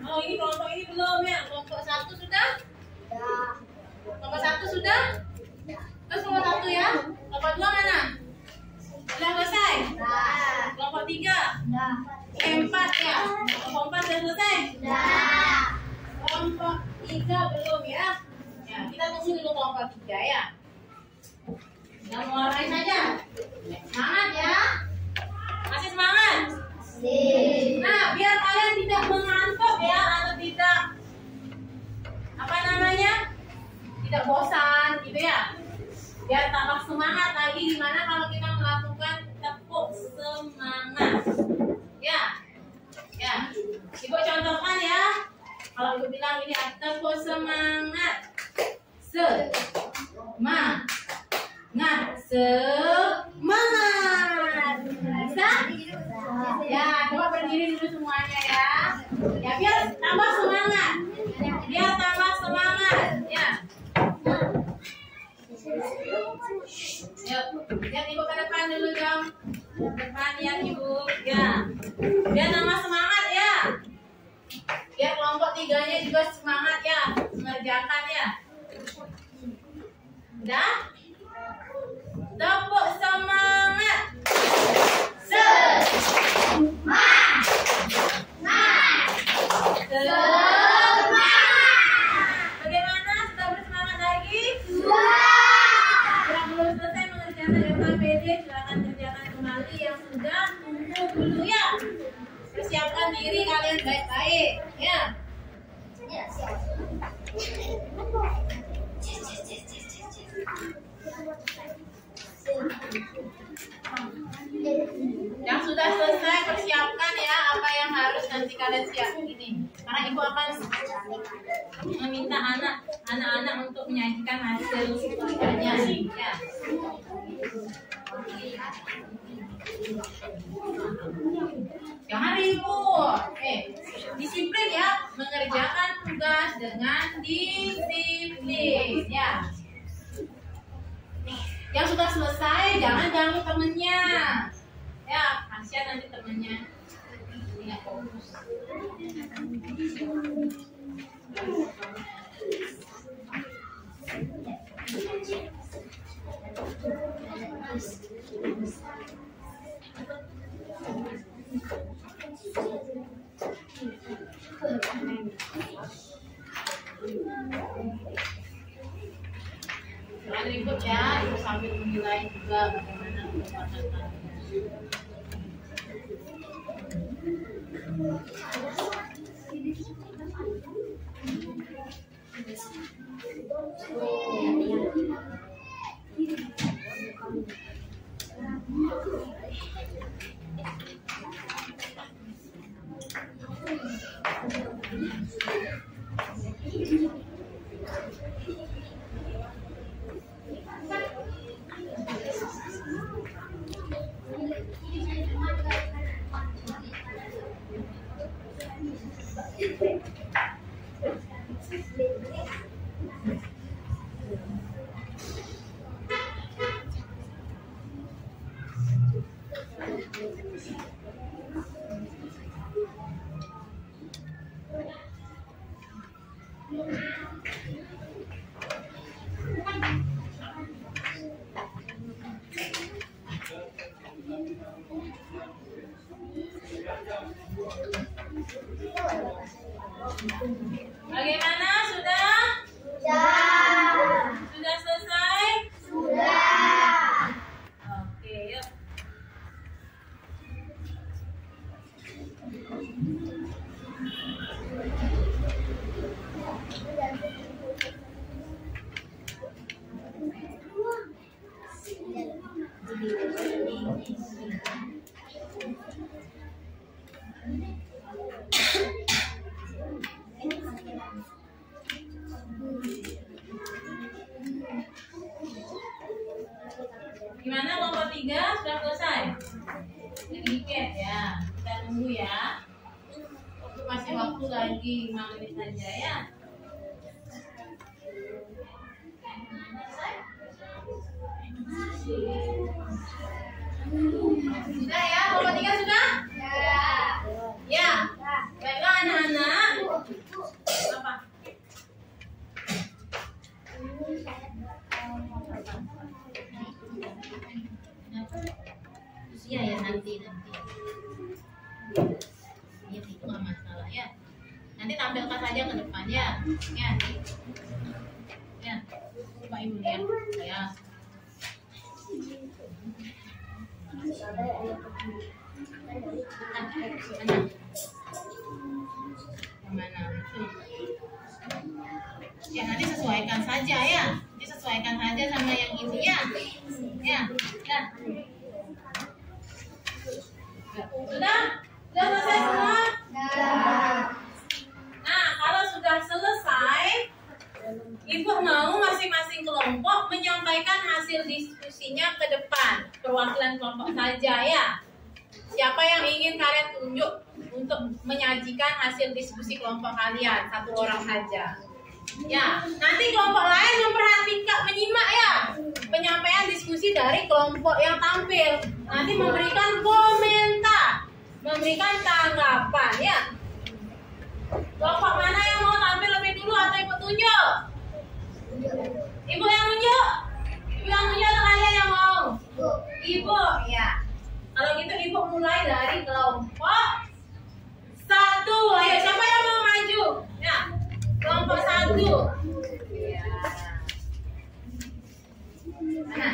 Oh, ini kelompok ini belum ya? Kelompok 1 sudah? Kelompok 1 sudah? Terus kelompok 1 ya? Kelompok 2 mana? Sudah selesai? Kelompok 3? 4 ya? Kelompok 4 sudah selesai? Kelompok 3 belum ya? Ya, kita tunggu dulu kelompok 3 ya. Yang mulai saja. Semangat ya. Masih semangat? Nah, biar kalian tidak mengantuk ya, atau tidak apa namanya? Tidak bosan gitu ya. Biar tambah semangat lagi, gimana kalau kita melakukan tepuk semangat? Ya. Ya. Ibu contohkan ya. Kalau ibu bilang ini tepuk semangat. Semangat. Semangat. Bisa? Ya, coba berdiri dulu semuanya ya. Ya, biar tambah semangat. Biar tambah semangat. Ya. Yuk, lihat ibu ke depan dulu dong. Depan ya ibu. Ya. Biar tambah semangat ya. Biar kelompok 3-nya juga semangat ya, mengerjakan ya. Udah? Tepuk semangat. Bagaimana? Sudah bersemangat lagi? Sudah. Belum selesai mengerjakan LKPD, silakan kerjakan kembali. Yang sudah, tunggu dulu ya. Persiapkan diri kalian baik-baik ya. Yang sudah selesai persiapkan ya apa yang harus nanti kalian siap ini. Karena ibu akan meminta anak-anak untuk menyajikan hasil kerjanya ya. Jangan ribut. Disiplin ya, mengerjakan tugas dengan disiplin ya. Yang sudah selesai jangan ganggu temennya. Ya, kasihan nanti temennya tidak fokus. Jangan ribut ya, ibu sambil menilai juga bagaimana kekuatan kalian. Bagaimana? Sudah? Sudah selesai? Oke, yuk. Gimana kelompok 3 sudah selesai? Sedikit ya, kita tunggu ya. Masih waktu lagi 5 menit saja ya. Sudah ya, kelompok 3 sudah? Ya. Baiklah anak-anak. Apa? Iya ya nanti. Ya itu nggak masalah ya. Nanti tampilkan saja ke depan ya. Ya. Coba ibu lihat saya. Mana? Ya nanti sesuaikan saja ya. Disesuaikan saja sama yang ini ya. Ya. Sudah selesai semua? Nah, kalau sudah selesai, Ibu mau masing-masing kelompok menyampaikan hasil diskusinya ke depan. Perwakilan kelompok saja ya. Siapa yang ingin kalian tunjuk untuk menyajikan hasil diskusi kelompok kalian? 1 orang saja. Ya, nanti kelompok lain memperhatikan, menyimak ya penyampaian diskusi dari kelompok yang tampil. Nanti memberikan komentar, memberikan tanggapan ya. Kelompok mana yang mau tampil lebih dulu atau Ibu tunjuk? Ibu yang tunjuk? Ibu yang tunjuk atau kalian yang mau? Ibu ya. Kalau gitu Ibu mulai dari kelompok 1. Ayo, siapa yang mau maju? Ya. Kelompok 1. Ya. Mana?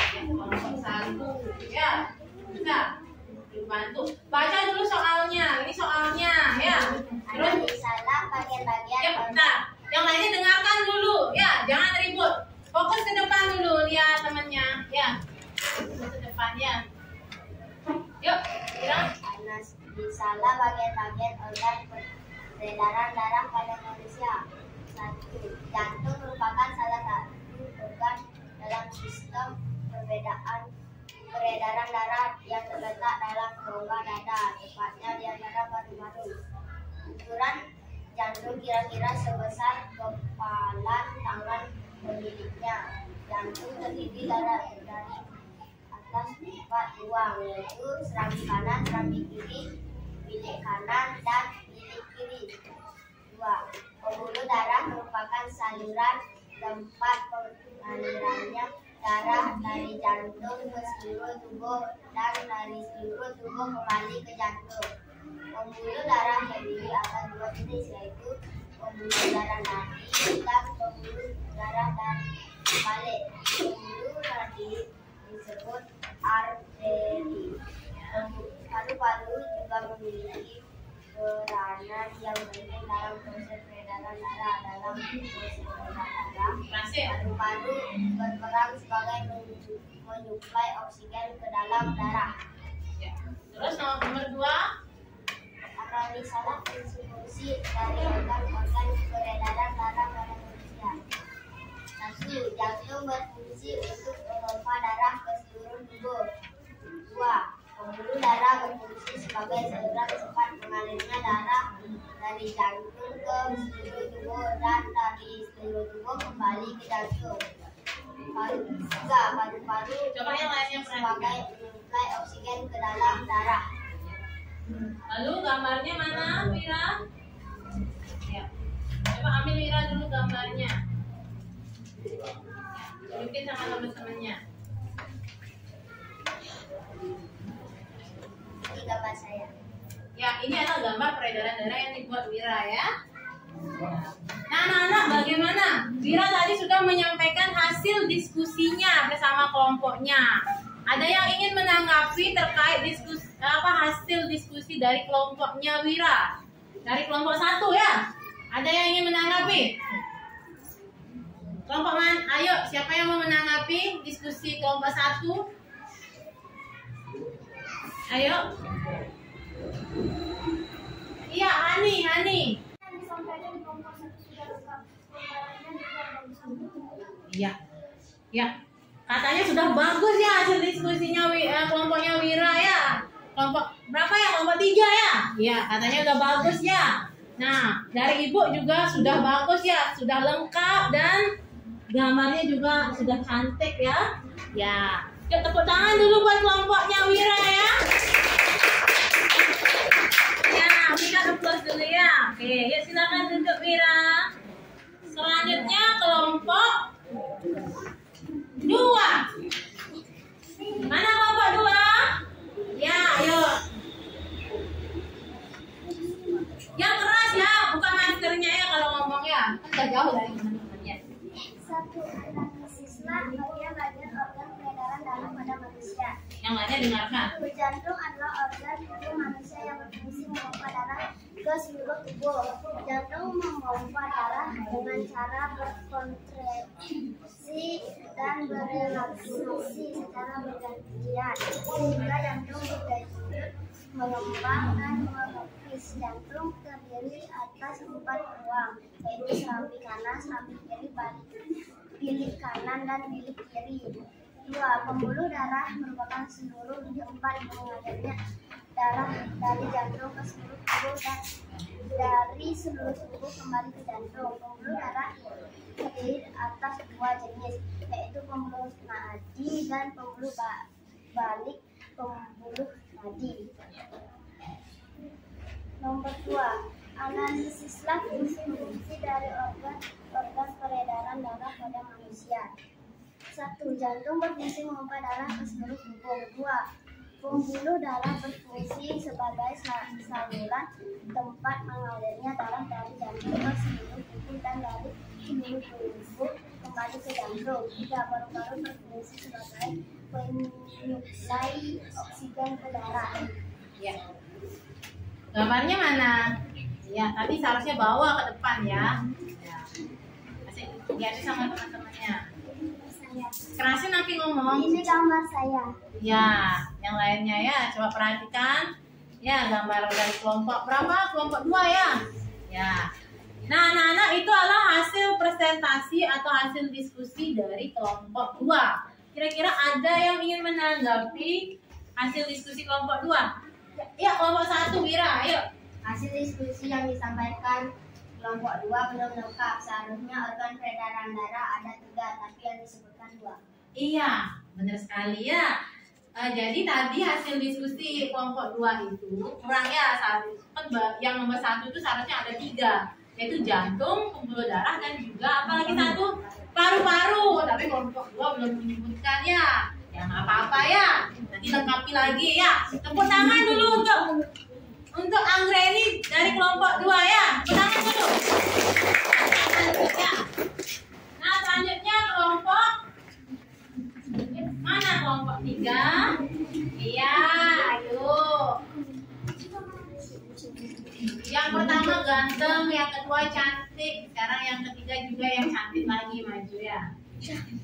Kelompok 1. Ya. Sudah. Dibantu. Baca dulu soalnya. Ini soalnya, ya. Terus salah bagian-bagian. Ya, bentar. Yang lainnya dengarkan dulu. Ya, jangan ribut. Fokus ke depan dulu, lihat temannya. Ya. Fokus ke depan ya. Yuk, bilang. Salah bagian-bagian organ peredaran darah pada manusia. 1. Jantung merupakan salah satu organ dalam sistem peredaran darah yang terletak dalam rongga dada, tepatnya di antara paru-paru. Ukuran jantung kira-kira sebesar kepalan tangan pemiliknya. Jantung terdiri dari atas 4 ruang, yaitu serambi kanan, serambi kiri, bilik kanan, dan bilik kiri. 2. Pembuluh darah merupakan saluran tempat pengalirannya darah dari jantung ke seluruh tubuh dan dari seluruh tubuh kembali ke jantung. Pembuluh darah terdiri atas 2 jenis, yaitu pembuluh darah nadi dan pembuluh darah dan balik. Pembuluh nadi disebut arteri. Paru-paru juga memiliki peranan yang penting dalam proses peredaran darah. Dalam proses peredaran darah, paru-paru berperan sebagai menyuplai oksigen ke dalam darah. Ya. Terus nomor 2. Analisalah fungsi dari organ-organ peredaran darah pada manusia. 1. Jantung berfungsi untuk memompa darah ke seluruh tubuh. 2. Pembuluh darah berfungsi sebagai saluran cepat mengalirnya darah dari jantung ke seluruh tubuh dan dari seluruh tubuh kembali ke jantung. 3. Paru-paru sebagai menyuplai oksigen ke dalam darah. Lalu gambarnya mana, Wira? Ya. Coba ambil Wira dulu gambarnya. Tunjukin sama teman-temannya. Ini gambar saya. Ya, ini adalah gambar peredaran darah yang dibuat Wira ya. Nah, anak-anak bagaimana? Wira tadi sudah menyampaikan hasil diskusinya bersama kelompoknya. Ada yang ingin menanggapi terkait hasil diskusi dari kelompoknya Wira? Dari kelompok 1 ya? Ada yang ingin menanggapi? Kelompok mana? Ayo, siapa yang mau menanggapi diskusi kelompok 1? Ayo. Iya, Hani. Iya. Ya. Katanya sudah bagus ya hasil diskusinya kelompoknya Wira ya. Kelompok berapa ya? Kelompok 3 ya? Iya, katanya udah bagus ya. Nah, dari Ibu juga sudah bagus ya, sudah lengkap dan gambarnya juga sudah cantik ya. Ya. Yuk tepuk tangan dulu buat kelompoknya Wira ya. Ya, kita applause dulu ya. Oke, yuk silakan duduk Wira. Selanjutnya kelompok 2. Mana kelompok 2? Ya, ayo. Yang keras ya, bukan maskernya ya kalau ngomong ya. Kan udah jauh dari teman-temannya. 1. Analisisme bagian-bagian organ peredaran darah pada manusia. Yang lainnya dengarkan. Jantung adalah organ tubuh manusia yang berfungsi memompa darah ke seluruh tubuh. Jantung memompa darah dengan cara berkontraksi dan berelaksasi secara bergantian, sehingga jantung berdenyut, mengembang dan menepis. Jantung terdiri atas 4 ruang, yaitu serambi kanan, serambi kiri, bilik kanan, dan bilik kiri. 2. Pembuluh darah merupakan seluruh tempat mengalirnya darah dari jantung ke seluruh tubuh dan dari seluruh tubuh kembali ke jantung. Pembuluh darah terdiri atas 2 jenis, yaitu pembuluh nadi dan pembuluh balik pembuluh nadi. Nomor 2. Analisislah fungsi dari organ peredaran darah pada manusia. 1. Jantung berfungsi memompa darah ke seluruh tubuh. 2. Pembuluh darah berfungsi sebagai saluran tempat mengalirnya darah dari jantung ke seluruh tubuh dan dari seluruh tubuh kembali ke jantung. 3. Paru-paru berfungsi sebagai penyuplai oksigen ke darah. Ya. Gambarnya mana? Ya, tadi seharusnya bawa ke depan ya. Ya. Kasih lihat sama teman-temannya. Kerasin nanti ngomong. Ini gambar saya. Ya, yang lainnya ya, coba perhatikan. Ya, gambar dari kelompok berapa? Kelompok 2 ya. Ya. Nah, anak-anak itu adalah hasil presentasi atau hasil diskusi dari kelompok 2. Kira-kira ada yang ingin menanggapi hasil diskusi kelompok 2? Ya, kelompok 1 Wira, ayo. Hasil diskusi yang disampaikan kelompok 2 belum lengkap. Seharusnya organ peredaran darah ada 3, tapi yang disebutkan 2. Iya, benar sekali ya. Jadi tadi hasil diskusi kelompok 2 itu kurang ya. Kan yang nomor 1 itu seharusnya ada 3, yaitu jantung, pembuluh darah, dan juga apalagi 1 paru-paru. Tapi kelompok 2 belum menyebutkan ya. Ya nggak apa-apa ya. Nanti lengkapi lagi ya. Tepuk tangan dulu untuk Anggreni dari kelompok 2 ya. Tepuk tangan dulu. Ya. Nah, selanjutnya kelompok mana? Kelompok 3. Iya, ayo. Yang pertama ganteng, yang kedua cantik, sekarang yang ketiga juga yang cantik lagi, maju ya.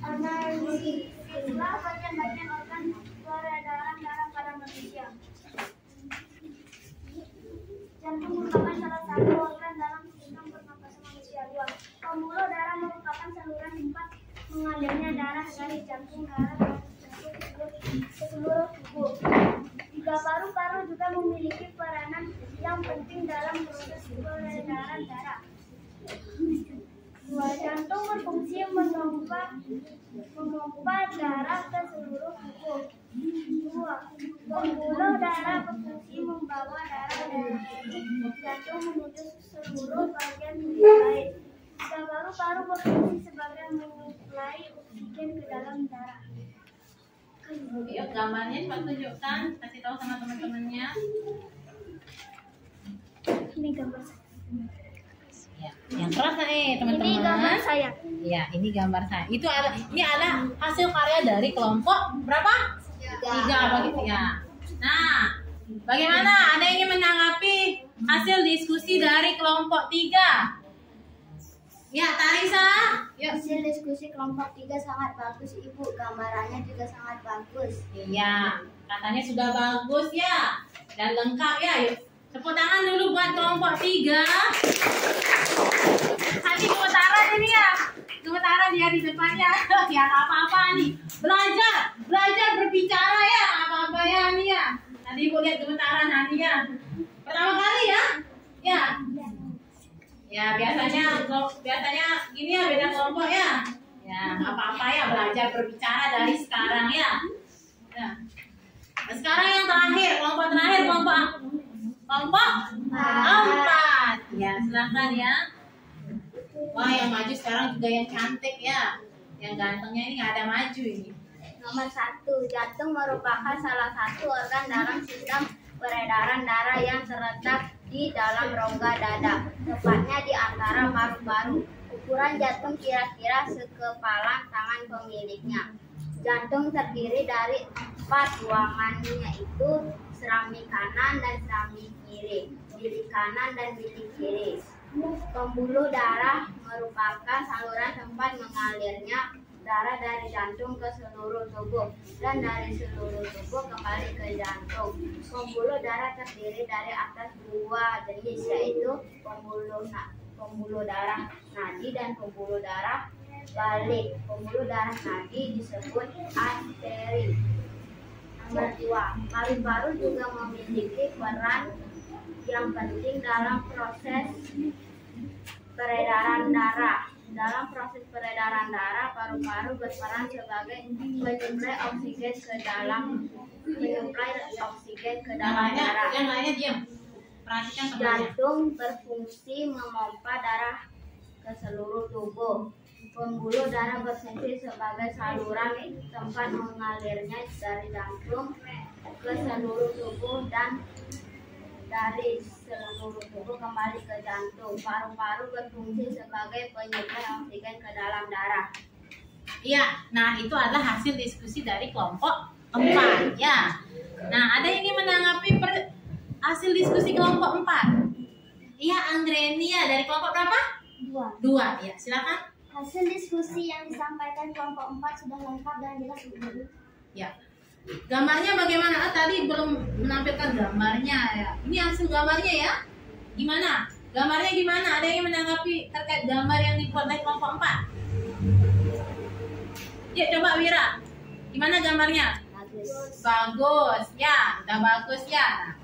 Analisislah bagian-bagian organ peredaran darah pada manusia. Jantung merupakan salah satu organ dalam sistem pernapasan manusia. 2. Pembuluh darah merupakan saluran tempat mengalirnya darah dari jantung ke seluruh tubuh. 3. Paru-paru juga memiliki peranan yang penting dalam proses peredaran darah. 2. Jantung berfungsi memompa darah ke seluruh tubuh. 2. Pembuluh darah berfungsi membawa darah dari jantung menuju seluruh bagian tubuh lain. 3. Paru-paru berfungsi sebagai menyuplai oksigen ke dalam darah. Yuk gambarnya coba tunjukkan, kasih tahu sama teman-temannya. Ini gambar saya. Ya, yang keras nih teman-teman. Ini gambar saya. Ya, ini gambar saya. Ini ada hasil karya dari kelompok berapa? 3 apa gitu ya. Nah, bagaimana? Ada yang ingin menanggapi hasil diskusi dari kelompok 3? Ya, Tarisa. Yuk. Hasil diskusi kelompok 3 sangat bagus, Ibu. Gambarannya juga sangat bagus. Iya, katanya sudah bagus ya. Dan lengkap ya. Yuk. Tepuk tangan dulu buat kelompok 3. Nanti gemetaran ini ya. Gemetaran dia di depannya. Ya apa-apa nih. Belajar berbicara ya. Apa-apa ya nih ya. Nanti Ibu lihat gemetaran nanti ya. Pertama kali ya. Ya. Ya biasanya gini ya, beda kelompok ya. Ya apa-apa ya, belajar berbicara dari sekarang ya. Nah, sekarang yang terakhir, kelompok terakhir, kelompok 4. Ya silahkan ya. Wah yang maju sekarang juga yang cantik ya. Yang gantengnya ini nggak ada maju ini. Nomor 1, jantung merupakan salah satu organ dalam sistem peredaran darah yang terletak di dalam rongga dada, tepatnya di antara paru-paru. Ukuran jantung kira-kira sekepalan tangan pemiliknya. Jantung terdiri dari 4 ruangannya, yaitu serambi kanan dan serambi kiri, bilik kanan dan bilik kiri. Pembuluh darah merupakan saluran tempat mengalirnya darah dari jantung ke seluruh tubuh dan dari seluruh tubuh kembali ke jantung. Pembuluh darah terdiri dari atas 2 jenis, yaitu pembuluh darah nadi dan pembuluh darah balik. Pembuluh darah nadi disebut arteri. Nomor 2, paru-paru juga memiliki peran yang penting dalam proses peredaran darah. Dalam proses peredaran darah, paru-paru berperan sebagai penyuplai oksigen ke dalam darah. Yang lainnya diam. Perhatikan semuanya. Jantung berfungsi memompa darah ke seluruh tubuh. Pembuluh darah berfungsi sebagai saluran tempat mengalirnya dari jantung ke seluruh tubuh dan dari seluruh tubuh kembali ke jantung. Paru-paru berfungsi sebagai penyuplai oksigen ke dalam darah. Iya, nah itu adalah hasil diskusi dari kelompok 4 ya. Nah, ada yang ingin menanggapi hasil diskusi kelompok 4? Iya, Angrenia dari kelompok berapa? 2. Ya, silakan. Hasil diskusi yang disampaikan kelompok 4 sudah lengkap dan jelas, Ibu. Ya. Gambarnya bagaimana? Tadi belum menampilkan gambarnya ya. Ini hasil gambarnya ya. Gimana? Gambarnya gimana? Ada yang menanggapi terkait gambar yang dibuat oleh kelompok 4? Ya, coba Wira. Gimana gambarnya? Bagus. Ya, udah bagus ya. Nah,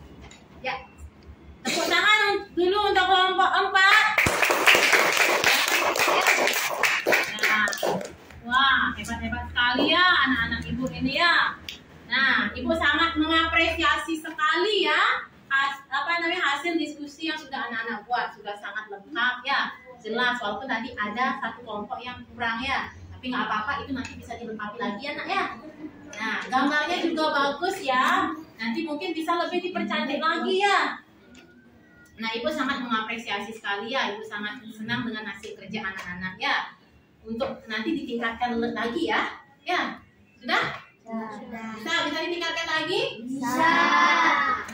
ya. Tepuk tangan dulu untuk kelompok 4. Nah, wah, hebat-hebat sekali ya anak-anak Ibu ini ya. Nah, Ibu sangat mengapresiasi sekali ya hasil diskusi yang sudah anak-anak buat, sudah sangat lengkap ya, jelas. Walaupun tadi ada satu kelompok yang kurang ya, tapi nggak apa-apa, itu nanti bisa dilengkapi lagi ya nak ya. Nah, gambarnya juga bagus ya, nanti mungkin bisa lebih dipercantik lagi ya. Nah, Ibu sangat mengapresiasi sekali ya, Ibu sangat senang dengan hasil kerja anak-anak ya. Untuk nanti ditingkatkan lagi ya, ya sudah? Bisa ditingkatkan lagi? Bisa.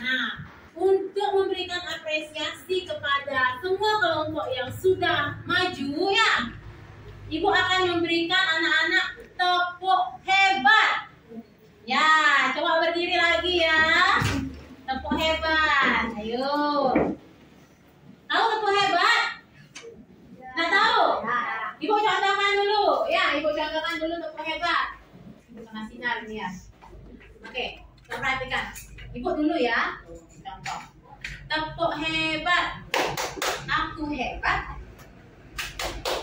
Nah, untuk memberikan apresiasi kepada semua kelompok yang sudah maju ya, Ibu akan memberikan anak-anak tepuk hebat. Ya, coba berdiri lagi ya. Tepuk hebat. Ayo. Tahu tepuk hebat? Nggak tahu? Ibu contohkan dulu. Ya, Ibu contohkan dulu tepuk hebat. Kena sinar ini ya. Oke, kita perhatikan. Ibu dulu ya. Contoh. Tepuk hebat. Aku hebat.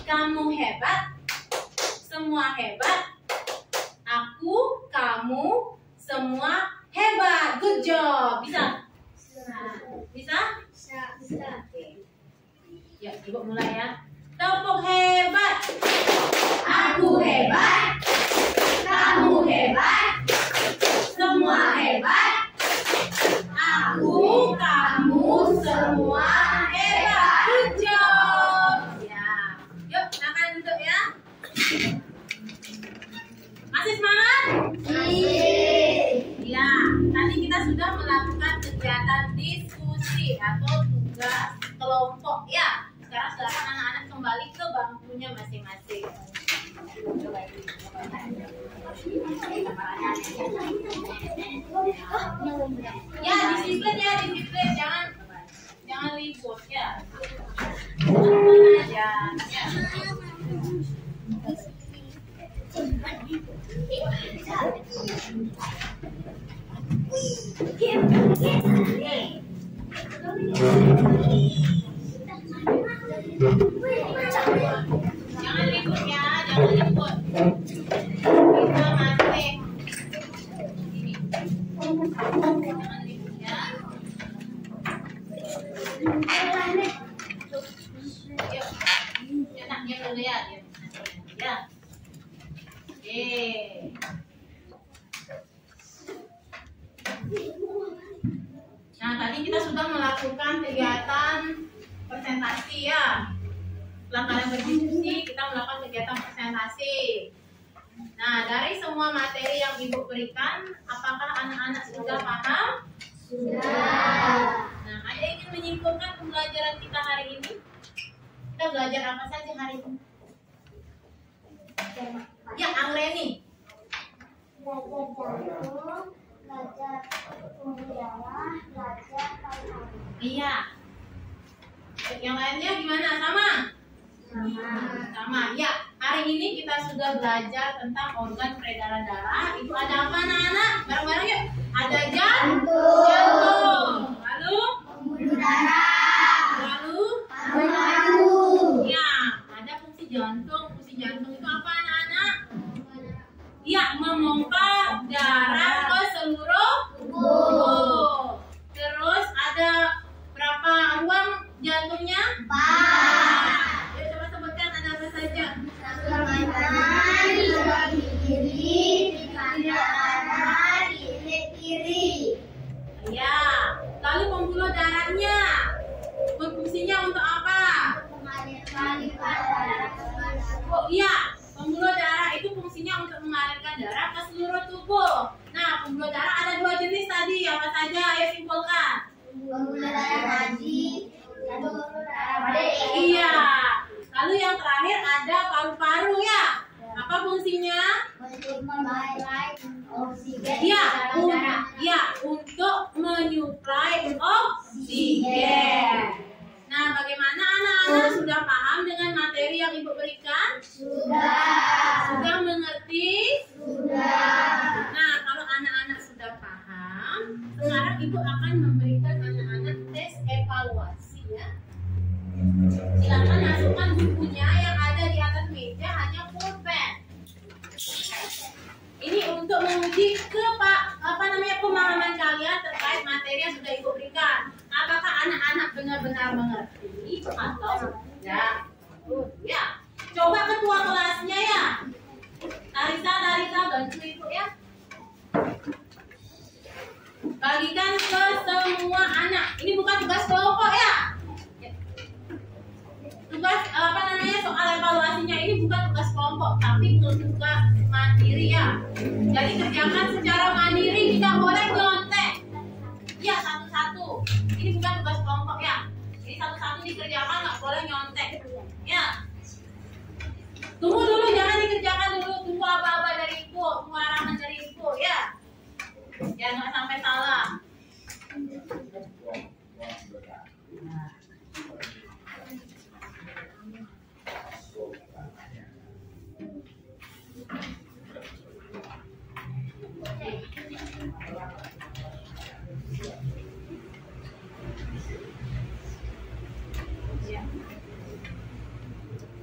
Kamu hebat. Semua hebat. Aku, kamu, semua hebat. Good job. Bisa? Bisa? Bisa. Oke. Ya, Ibu mulai ya. Tepuk hebat. Aku hebat. Kamu hebat. Semua hebat. Aku, kamu, semua hebat. Good job. Ya. Yuk, silakan duduk ya. Masih semangat? Ya, tadi kita sudah melakukan kegiatan diskusi atau tugas kelompok ya. Sekarang silakan anak-anak kembali ke bangku Ya, disiplin ya, disiplin. Jangan ribut ya. Ya. Jangan ribut ya, jangan ribut. Kita masih. Jangan ribut ya. Yuk. Ya, nak diam dulu ya, diam. Ya. Oke. Nah, tadi kita sudah melakukan kegiatan presentasi ya. Setelah kalian berdiskusi, kita melakukan kegiatan presentasi. Nah, dari semua materi yang Ibu berikan, apakah anak-anak sudah paham? Sudah. Nah, ada ingin menyimpulkan pembelajaran kita hari ini? Kita belajar apa saja hari ini? Ya, Angreni. Belajar jantung, belajar pembuluh darah, belajar paru-paru. Iya. Yang lainnya gimana? Sama? Sama. Ya, hari ini kita sudah belajar tentang organ peredaran darah. Itu ada apa anak-anak? Bareng-bareng yuk. Ada jantung. Lalu? Pembuluh darah, Lalu? paru-paru, Ya, ada fungsi jantung. Fungsi jantung itu apa anak-anak? Ya, memompa darah ke seluruh tubuh. Terus ada berapa ruang jantungnya? 4. Yuk coba sebutkan ada apa saja. Saluran kanan, saluran kiri, kanan, kiri. Ya, lalu pembuluh darahnya berfungsinya untuk apa? Oh iya, pembuluh darah itu fungsinya untuk mengalirkan darah ke seluruh tubuh. Nah, pembuluh darah ada 2 jenis tadi, apa saja? Ayo simpulkan. Pembuluh darah haji, pembuluh darah badai. Iya. Lalu yang terakhir ada paru-paru ya. Apa fungsinya? Untuk menyuplai oksigen Iya, ke dalam darah. ya, untuk menyuplai oksigen. Nah, bagaimana anak-anak sudah paham dengan materi yang Ibu berikan? Sudah. Sudah mengerti? Sudah. Nah, kalau anak-anak sudah paham, sekarang Ibu akan memberikan anak-anak tes evaluasi ya. Silakan masukkan bukunya yang ada di atas meja, hanya pulpen. Ini untuk menguji pemahaman kalian terkait materi yang sudah Ibu berikan. Apakah anak-anak benar-benar mengerti atau tidak? Ya, coba ketua kelasnya ya. Larissa bantu Ibu ya. Bagikan ke semua anak. Ini bukan tugas kelompok ya. Tugas soal evaluasinya ini bukan tugas kelompok, tapi tugas mandiri ya. Jadi kerjakan secara mandiri, tidak boleh nyontek. Ya, satu-satu. Ini bukan tugas kelompok ya. Ini satu-satu dikerjakan, nggak boleh nyontek. Ya. Tunggu dulu, jangan dikerjakan dulu. Tunggu apa-apa dari Ibu, tunggu arahan dari Ibu ya. Ya, nggak sampai salah.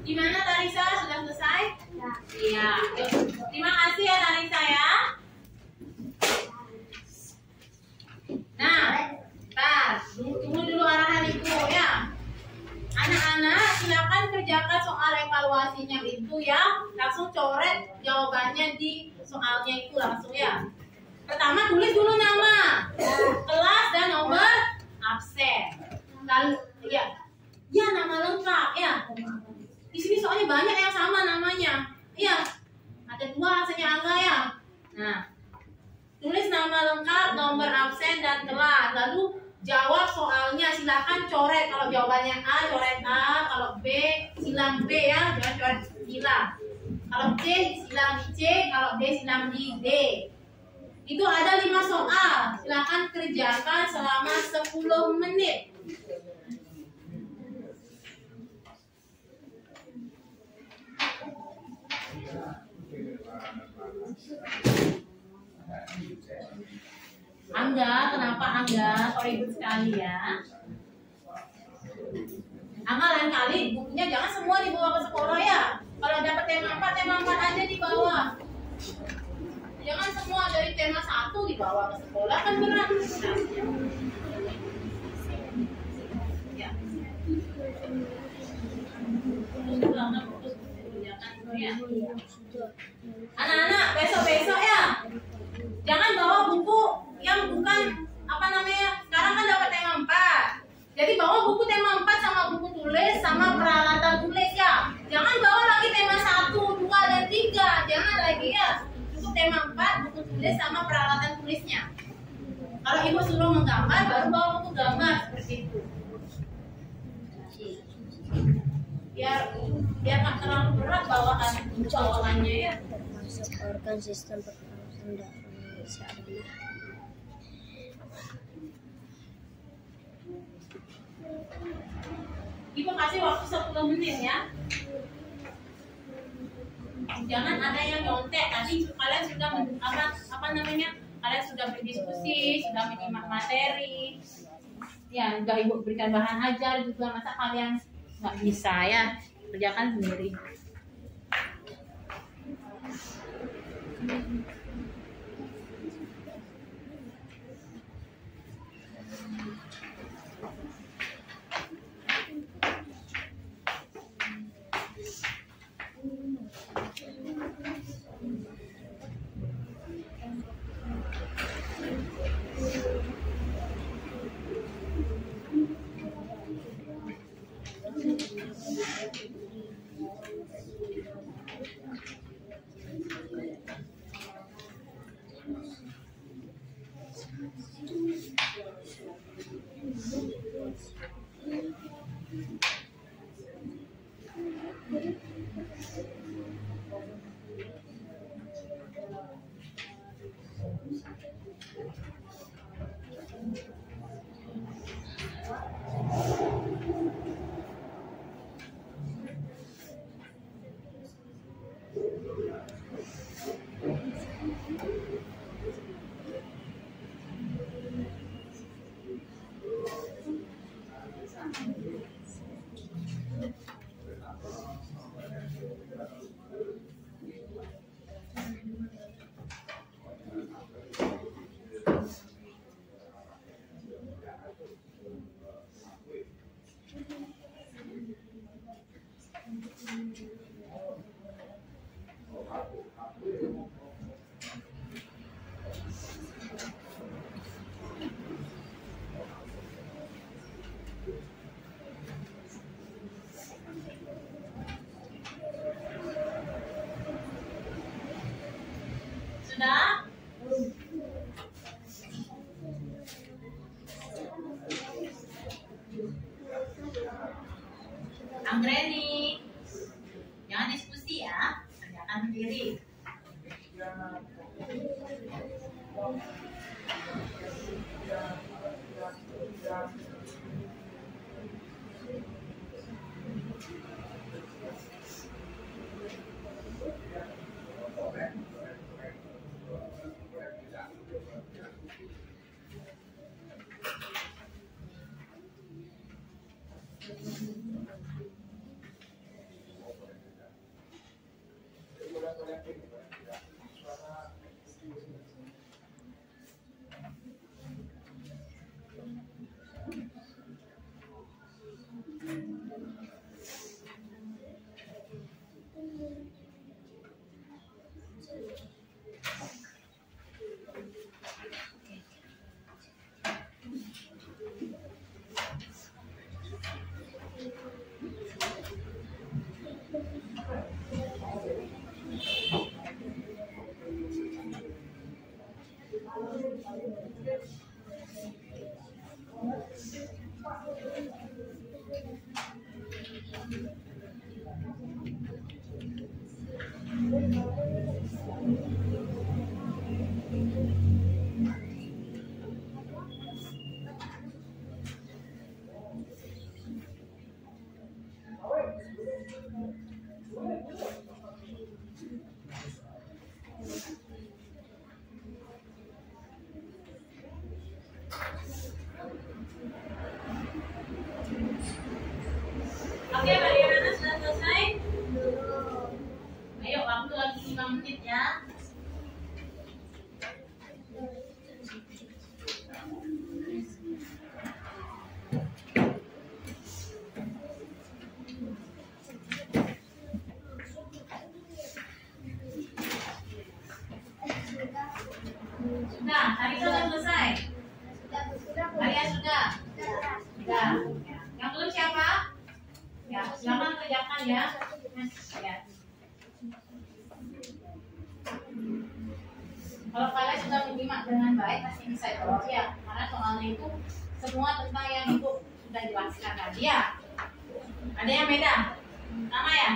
Gimana Tarisa? Sudah selesai? Iya. Terima kasih ya Tarisa ya. Nah, tunggu dulu arahan Ibu ya. Anak-anak silakan kerjakan soal evaluasinya itu ya. Langsung coret jawabannya di soalnya itu langsung ya. Pertama tulis dulu nama, kelas dan nomor absen. Lalu ya nama lengkap ya. Di sini soalnya banyak yang sama namanya. Iya. Ada 2 absennya Angga ya. Nah, tulis nama lengkap, nomor absen dan kelas. Lalu jawab soalnya, silakan coret. Kalau jawabannya A, coret A. Kalau B, silang B ya. Jangan coret silang. Kalau C, silang di C. Kalau D, silang di D. Itu ada 5 soal. Silakan kerjakan selama 10 menit. Angga, kenapa Angga? Kok ribut sekali ya? Angga lain kali bukunya jangan semua dibawa ke sekolah ya. Kalau dapat tema 4 aja dibawa. Jangan semua dari tema 1 dibawa ke sekolah, kan berat. Ya. Anak-anak, besok-besok ya. Jangan bawa buku yang bukan sekarang kan dapat tema 4. Jadi bawa buku tema 4 sama buku tulis sama peralatan tulis ya. Jangan bawa lagi tema 1, 2, dan 3. Jangan lagi ya. Cukup tema 4, buku tulis sama peralatan tulisnya. Kalau ibu suruh menggambar, baru bawa buku gambar seperti itu. Biar nggak terlalu berat bawaannya ya. Termasuk organ sistem pernafasan dan Indonesia adalah Ibu kasih waktu 10 menit ya. Jangan ada yang nyontek. Tadi kalian sudah kalian sudah berdiskusi, sudah menyimak materi. Ya, sudah ibu berikan bahan ajar juga. Masa kalian nggak bisa ya? Kerjakan sendiri. Sudah? Anggreni, jangan diskusi ya, kerjakan sendiri. ya. Ya. Kalau kalian sudah menyimak dengan baik pasti bisa jawab ya. Karena soalnya itu semua tentang yang ibu sudah jelaskan tadi ya. Ada yang beda? Sama ya?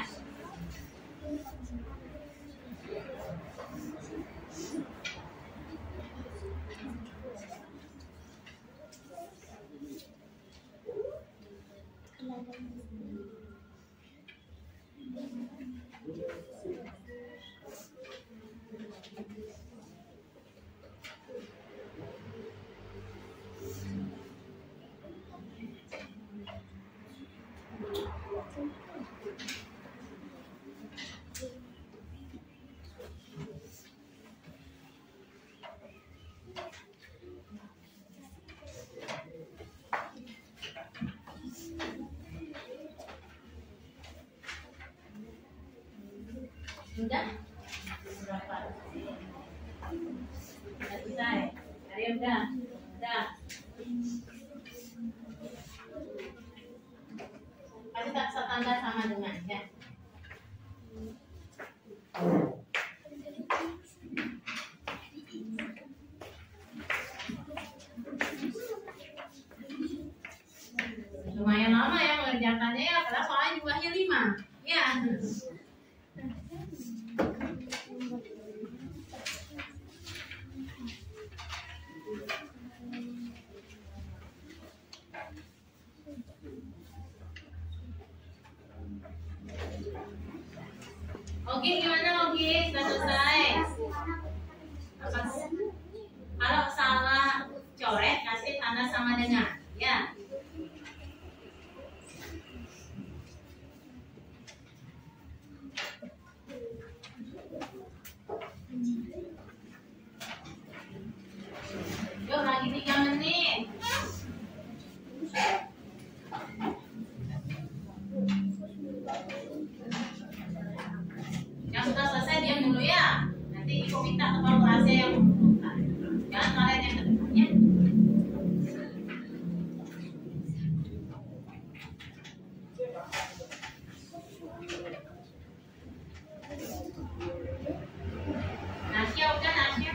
Sudah? Berapa? Sudah selesai? Ada yang udah? Udah? Kasih tak tanda sama dengan ya. Lumayan lama ya mengerjakannya ya, karena soalnya jumlahnya 5. Ya. Oke, gimana Oke? Sudah selesai? Kalau salah coret, kasih tanda sama dengan ya. Yuk, lagi 3 menit. Yang sudah selesai diam dulu ya. Nanti ibu minta ketua kelasnya yang mengumpulkan. Jangan kalian yang kedepannya. Nasya udah, Nasya.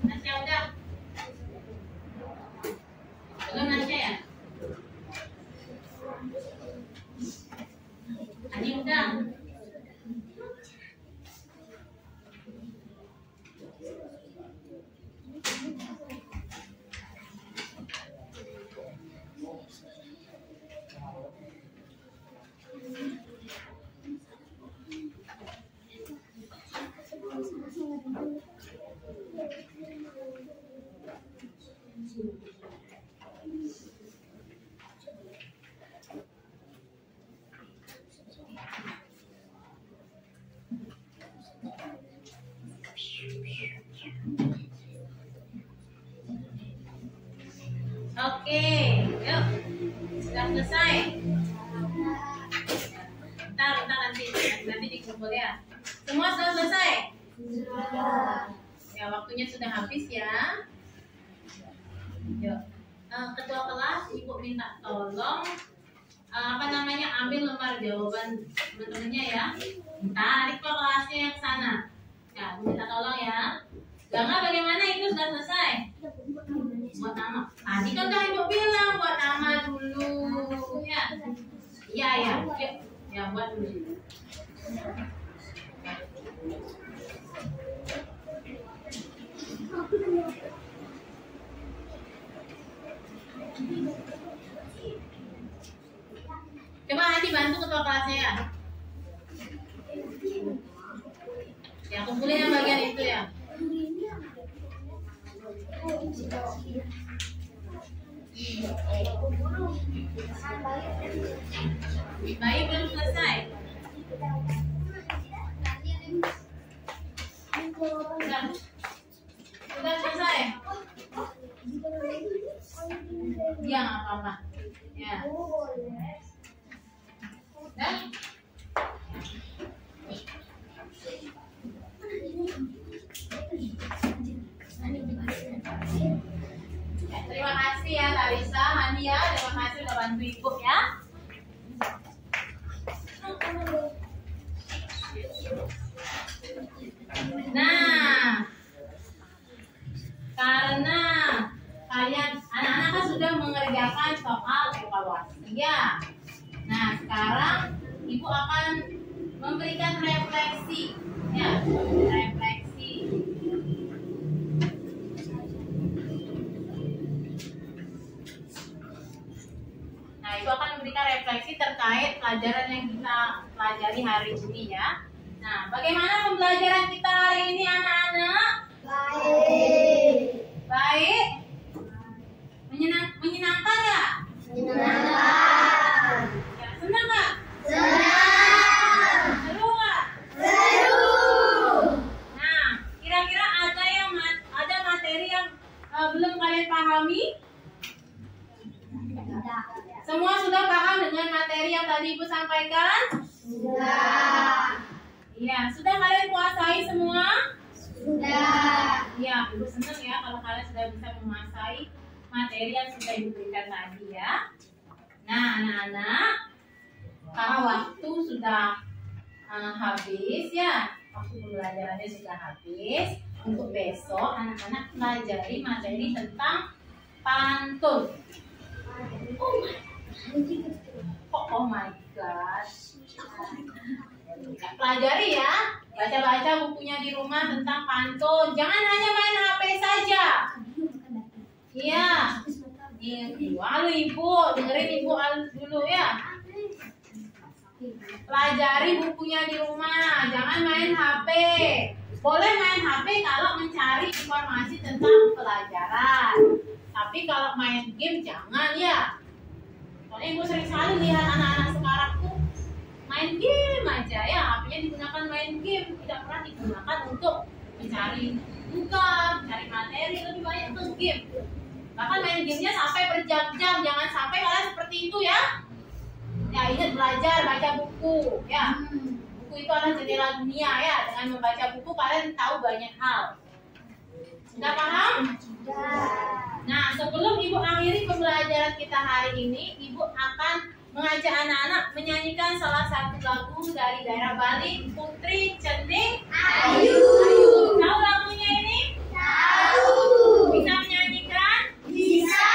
Nasya udah. Belum Nasya ya? Adi udah. Oke, yuk. Sudah selesai. Bentar nanti dikumpul ya. Semua sudah selesai? Sudah. Ya, waktunya sudah habis ya. Yuk. Ketua kelas, ibu minta tolong ambil lembar jawaban teman-temannya ya. Tarik ketua kelasnya yang ke sana. Ya, minta tolong ya. Gangga bagaimana itu sudah selesai? Buat nama. Tadi kan udah ibu bilang buat nama dulu ya. Iya ya. Yuk. Ya buat dulu. Coba nanti bantu ketua kelasnya ya. Ya kumpulin yang bagian itu ya. Baik, belum selesai. Sudah selesai. Ya nggak apa-apa. Ya. Dan terima kasih ya Larissa, Hania, terima kasih udah bantu ibu ya. Nah, karena kalian anak-anak kan sudah mengerjakan soal evaluasi ya. Nah, sekarang Ibu akan memberikan refleksi ya, refleksi. Nah, Ibu akan memberikan refleksi terkait pelajaran yang kita pelajari hari ini ya. Nah, bagaimana pembelajaran kita hari ini anak-anak? Baik. Baik. Menyenangkan ya? Menyenangkan. Ya, senang nggak? Senang. Seru nggak? Seru. Nah, kira-kira ada materi yang belum kalian pahami? Semua sudah paham dengan materi yang tadi Ibu sampaikan? Sudah. Iya, sudah kalian kuasai semua? Sudah. Iya, Ibu senang ya kalau kalian sudah bisa menguasai materi yang sudah Ibu berikan tadi ya. Nah, anak-anak, karena waktu sudah habis ya, waktu pembelajarannya sudah habis. Untuk besok anak-anak pelajari materi tentang pantun. Oh my gosh. Pelajari ya, baca-baca bukunya di rumah tentang pantun. Jangan hanya main HP saja. Iya. Halo Ibu, dengerin Ibu dulu ya. Pelajari bukunya di rumah, jangan main HP. Boleh main HP kalau mencari informasi tentang pelajaran. Tapi kalau main game jangan ya. Soalnya Ibu sering sekali lihat anak-anak sekarang tuh main game aja ya. HP-nya digunakan main game, tidak pernah digunakan untuk mencari mencari materi, lebih banyak ke game. Bahkan main gamenya sampai berjam-jam. Jangan sampai kalian seperti itu ya. Ya, ingat belajar, baca buku ya. Buku itu adalah jendela dunia ya. Dengan membaca buku kalian tahu banyak hal. Sudah paham? Nah, sebelum Ibu akhiri pembelajaran kita hari ini, Ibu akan mengajak anak-anak menyanyikan salah satu lagu dari daerah Bali, Putri Cening Ayu. Tahu lagunya ini? Tahu. Bisa menyanyikan? Bisa.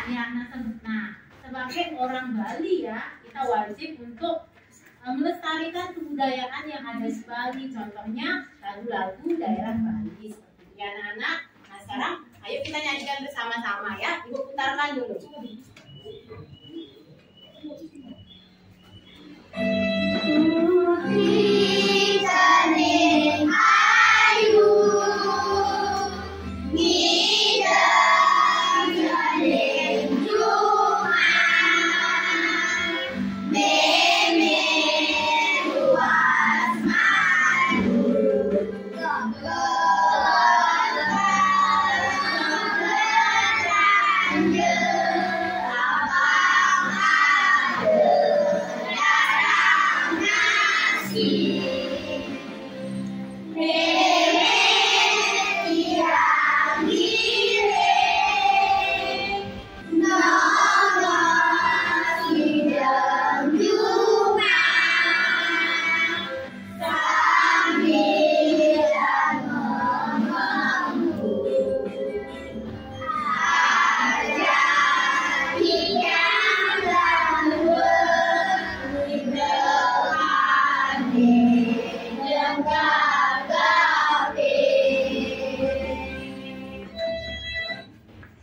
Ya, nah, sebagai orang Bali ya, kita wajib untuk melestarikan kebudayaan yang ada di Bali. Contohnya lagu-lagu daerah Bali. Seperti itu ya anak-anak. Nah, sekarang ayo kita nyanyikan bersama-sama ya. Ibu putarkan dulu. Putri Cening Ayu, ngidam cening Jumat, meme luas madu,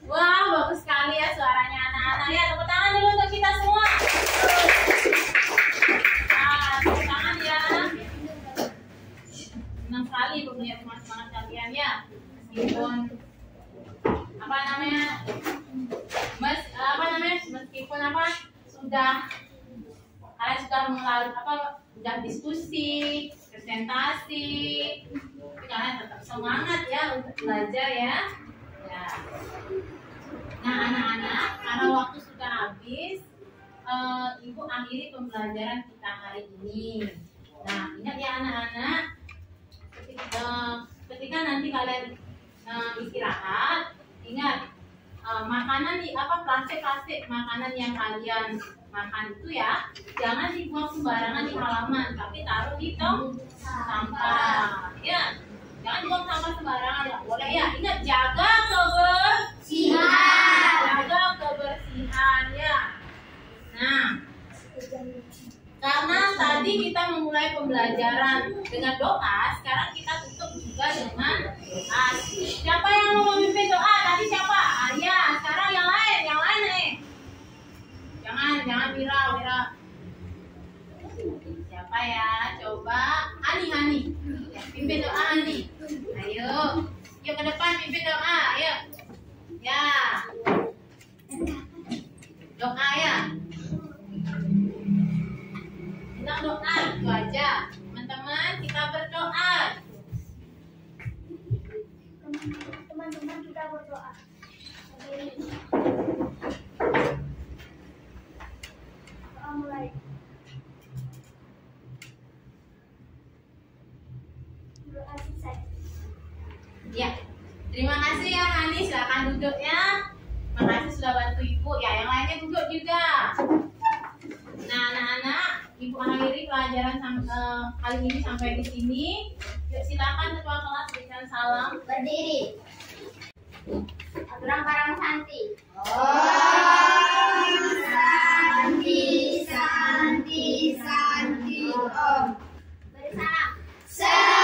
Wah, bagus sekali ya suaranya anak-anak ya. Tepuk tangan dulu untuk kita semua. Nah, tepuk tangan ya. Senang sekali Ibu melihat semangat kalian ya. Meskipun meskipun sudah kalian sudah melalui sudah diskusi, presentasi, tapi kalian tetap semangat ya untuk belajar ya. Ya. Nah anak-anak, karena waktu sudah habis, Ibu akhiri pembelajaran kita hari ini. Nah ingat ya anak-anak, ketika nanti kalian istirahat, ingat makanan plastik makanan yang kalian makan itu ya, jangan dibuang sembarangan di halaman, tapi taruh di tong sampah. Ya, Jangan buang sampah sembarangan, nggak boleh ya. Ingat, jaga kebersihan. Jaga kebersihan ya. Nah, karena tadi kita memulai pembelajaran dengan doa, sekarang kita tutup juga dengan doa. Siapa yang mau memimpin doa? Tadi siapa? Arya. Sekarang yang lain nih. Jangan Wira. Siapa ya? Coba Hani. Pimpin doa Hani. Ayo. Yuk ke depan pimpin doa. Ayo. Ya. Doa ya. Kita doa itu aja. Teman-teman, kita berdoa. Teman-teman kita berdoa. Doa mulai. Doa selesai. Ya. Terima kasih ya Hani, silakan duduk ya. Terima kasih sudah bantu Ibu. Ya, yang lainnya duduk juga. Nah, anak-anak, Ibu akhiri pelajaran kali ini sampai di sini. Yuk, silakan ketua kelas berikan salam. Berdiri. Aturang Parang Santi. Santi Om. Beri salam.